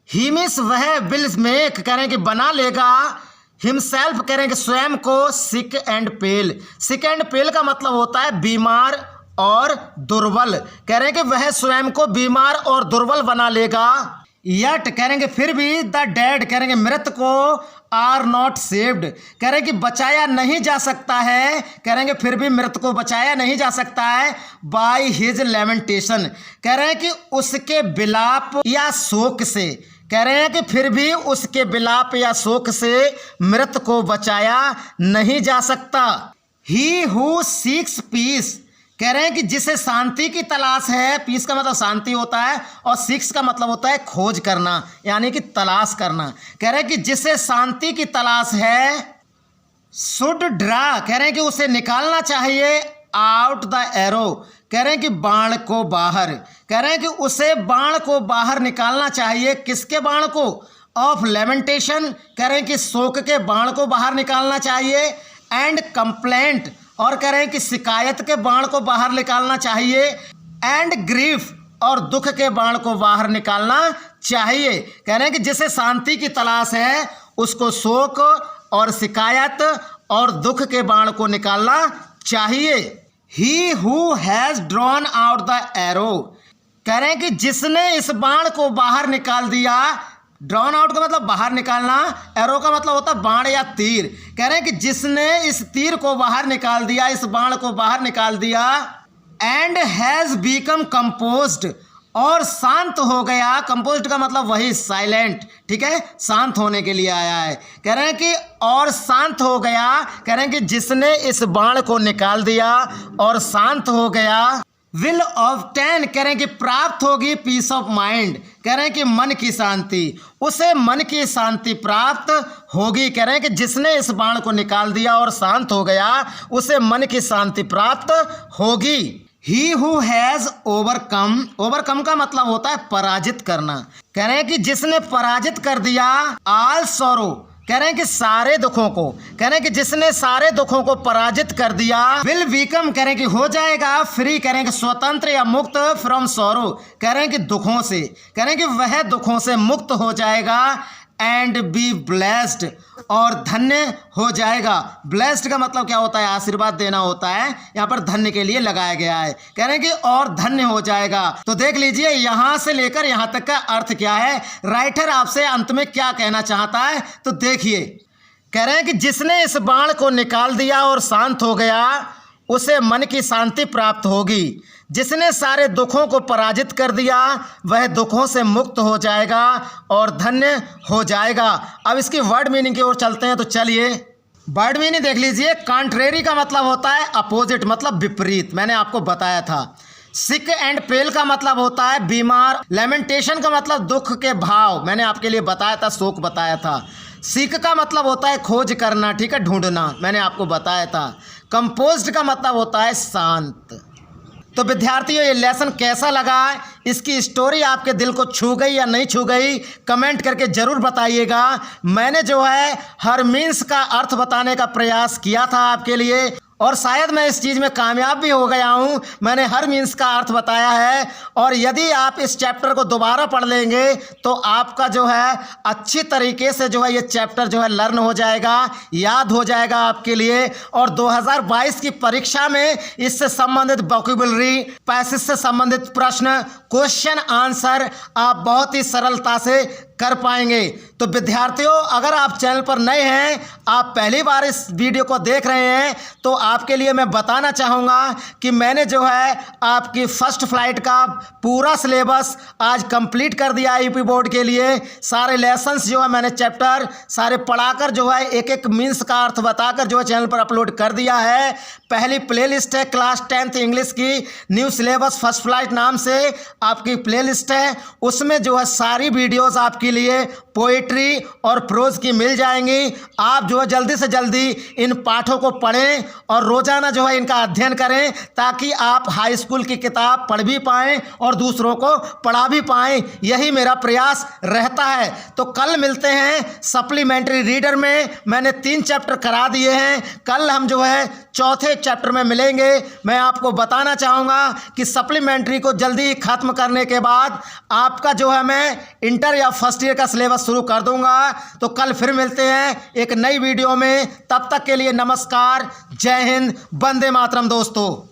हिमिस वह, विल मेक कह रहे हैं कि बना लेगा, हिमसेल्फ कह रहे हैं कि स्वयं को, sick and pale. Sick and pale का मतलब होता है बीमार और दुर्बल। कह रहे हैं कि वह स्वयं को बीमार और दुर्बल बना लेगा। यट कह रहे हैं कि फिर भी, द डेड कह रहे हैं कि मृत को, आर नॉट सेव्ड कह रहे हैं कि बचाया नहीं जा सकता है। कह रहे हैं कि फिर भी मृत को बचाया नहीं जा सकता है बाय हिज लेमेंटेशन कह रहे हैं कि उसके विलाप या शोक से। कह रहे हैं कि फिर भी उसके विलाप या शोक से मृत को बचाया नहीं जा सकता। ही हु सीक्स पीस कह रहे हैं कि जिसे शांति की तलाश है, पीस का मतलब शांति होता है और सीक्स का मतलब होता है खोज करना यानी कि तलाश करना। कह रहे हैं कि जिसे शांति की तलाश है, शुड ड्रा कह रहे हैं कि उसे निकालना चाहिए, आउट द एरो कह रहे हैं कि बाण को बाहर। कह रहे हैं कि उसे बाण को बाहर निकालना चाहिए। किसके बाण को? ऑफ लेमेंटेशन कह रहे हैं कि शोक के बाण को बाहर निकालना चाहिए। एंड कंप्लेंट और कह रहे हैं कि शिकायत के बाण को बाहर निकालना चाहिए। एंड ग्रीफ और दुख के बाण को बाहर निकालना चाहिए। कह रहे हैं कि जिसे शांति की तलाश है उसको शोक और शिकायत और दुख के बाण को निकालना चाहिए। He who has drawn out the arrow कह रहे हैं कि जिसने इस बाण को बाहर निकाल दिया। ड्रॉन आउट का मतलब बाहर निकालना, एरो का मतलब होता है बाण या तीर। कह रहे हैं कि जिसने इस तीर को बाहर निकाल दिया, इस बाण को बाहर निकाल दिया। एंड हैज बीकम कंपोज्ड और शांत हो गया। कंपोज्ड का मतलब वही साइलेंट, ठीक है, शांत होने के लिए आया है। कह रहे हैं कि और शांत हो गया। कह रहे हैं कि जिसने इस बाण को निकाल दिया और शांत हो गया। विल ऑब्टेन कह रहे हैं कि प्राप्त होगी पीस ऑफ माइंड कह रहे हैं कि मन की शांति, उसे मन की शांति प्राप्त होगी। कह रहे हैं कि जिसने इस बाण को निकाल दिया और शांत हो गया उसे मन की शांति प्राप्त होगी। He who has overcome, overcome का मतलब होता है पराजित करना। कह रहे हैं कि जिसने पराजित कर दिया ऑल सॉरो कह रहे हैं कि सारे दुखों को। कह रहे हैं कि जिसने सारे दुखों को पराजित कर दिया। विल बीकम कह रहे हैं कि हो जाएगा फ्री कह रहे हैं कि स्वतंत्र या मुक्त फ्रॉम सॉरो कह रहे हैं कि दुखों से। कह रहे हैं कि वह दुखों से मुक्त हो जाएगा। एंड बी ब्लेस्ड और धन्य हो जाएगा। ब्लेस्ड का मतलब क्या होता है? आशीर्वाद देना होता है, यहाँ पर धन्य के लिए लगाया गया है। कह रहे हैं कि और धन्य हो जाएगा। तो देख लीजिए यहाँ से लेकर यहाँ तक का अर्थ क्या है, राइटर आपसे अंत में क्या कहना चाहता है। तो देखिए, कह रहे हैं कि जिसने इस बाण को निकाल दिया और शांत हो गया उसे मन की शांति प्राप्त होगी। जिसने सारे दुखों को पराजित कर दिया वह दुखों से मुक्त हो जाएगा और धन्य हो जाएगा। अब इसकी वर्ड मीनिंग की ओर चलते हैं। तो चलिए वर्ड मीनिंग देख लीजिए। कॉन्ट्रेरी का मतलब होता है अपोजिट, मतलब विपरीत, मैंने आपको बताया था। सिक एंड पेल का मतलब होता है बीमार। लेमेंटेशन का मतलब दुख के भाव, मैंने आपके लिए बताया था, शोक बताया था। सीक का मतलब होता है खोज करना, ठीक है, ढूंढना, मैंने आपको बताया था। कंपोज्ड का मतलब होता है शांत। तो विद्यार्थियों, ये लेसन कैसा लगा? इसकी स्टोरी आपके दिल को छू गई या नहीं छू गई, कमेंट करके ज़रूर बताइएगा। मैंने जो है हर मीन्स का अर्थ बताने का प्रयास किया था आपके लिए, और शायद मैं इस चीज़ में कामयाब भी हो गया हूँ। मैंने हर मीन्स का अर्थ बताया है और यदि आप इस चैप्टर को दोबारा पढ़ लेंगे तो आपका जो है अच्छी तरीके से जो है ये चैप्टर जो है लर्न हो जाएगा, याद हो जाएगा आपके लिए। और 2022 की परीक्षा में इससे संबंधित वोकैबुलरी, पैसेज से संबंधित प्रश्न, क्वेश्चन आंसर आप बहुत ही सरलता से कर पाएंगे। तो विद्यार्थियों, अगर आप चैनल पर नए हैं, आप पहली बार इस वीडियो को देख रहे हैं, तो आपके लिए मैं बताना चाहूँगा कि मैंने जो है आपकी फर्स्ट फ्लाइट का पूरा सिलेबस आज कंप्लीट कर दिया है यूपी बोर्ड के लिए। सारे लेसन्स जो है मैंने चैप्टर सारे पढ़ाकर जो है एक एक मीन्स का अर्थ बताकर जो है चैनल पर अपलोड कर दिया है। पहली प्लेलिस्ट है क्लास 10th इंग्लिश की, न्यू सिलेबस फर्स्ट फ्लाइट नाम से आपकी प्लेलिस्ट है। उसमें जो है सारी वीडियोस आपके लिए पोएट्री और प्रोज की मिल जाएंगी। आप जो है जल्दी से जल्दी इन पाठों को पढ़ें और रोजाना जो है इनका अध्ययन करें, ताकि आप हाई स्कूल की किताब पढ़ भी पाएं और दूसरों को पढ़ा भी पाएं। यही मेरा प्रयास रहता है। तो कल मिलते हैं सप्लीमेंट्री रीडर में। मैंने 3 चैप्टर करा दिए हैं। कल हम जो है चौथे चैप्टर में मिलेंगे। मैं आपको बताना चाहूँगा कि सप्लीमेंट्री को जल्दी ही खत्म करने के बाद आपका जो है मैं इंटर या फर्स्ट ईयर का सिलेबस शुरू कर दूंगा। तो कल फिर मिलते हैं एक नई वीडियो में। तब तक के लिए नमस्कार, जय हिंद, वंदे मातरम दोस्तों।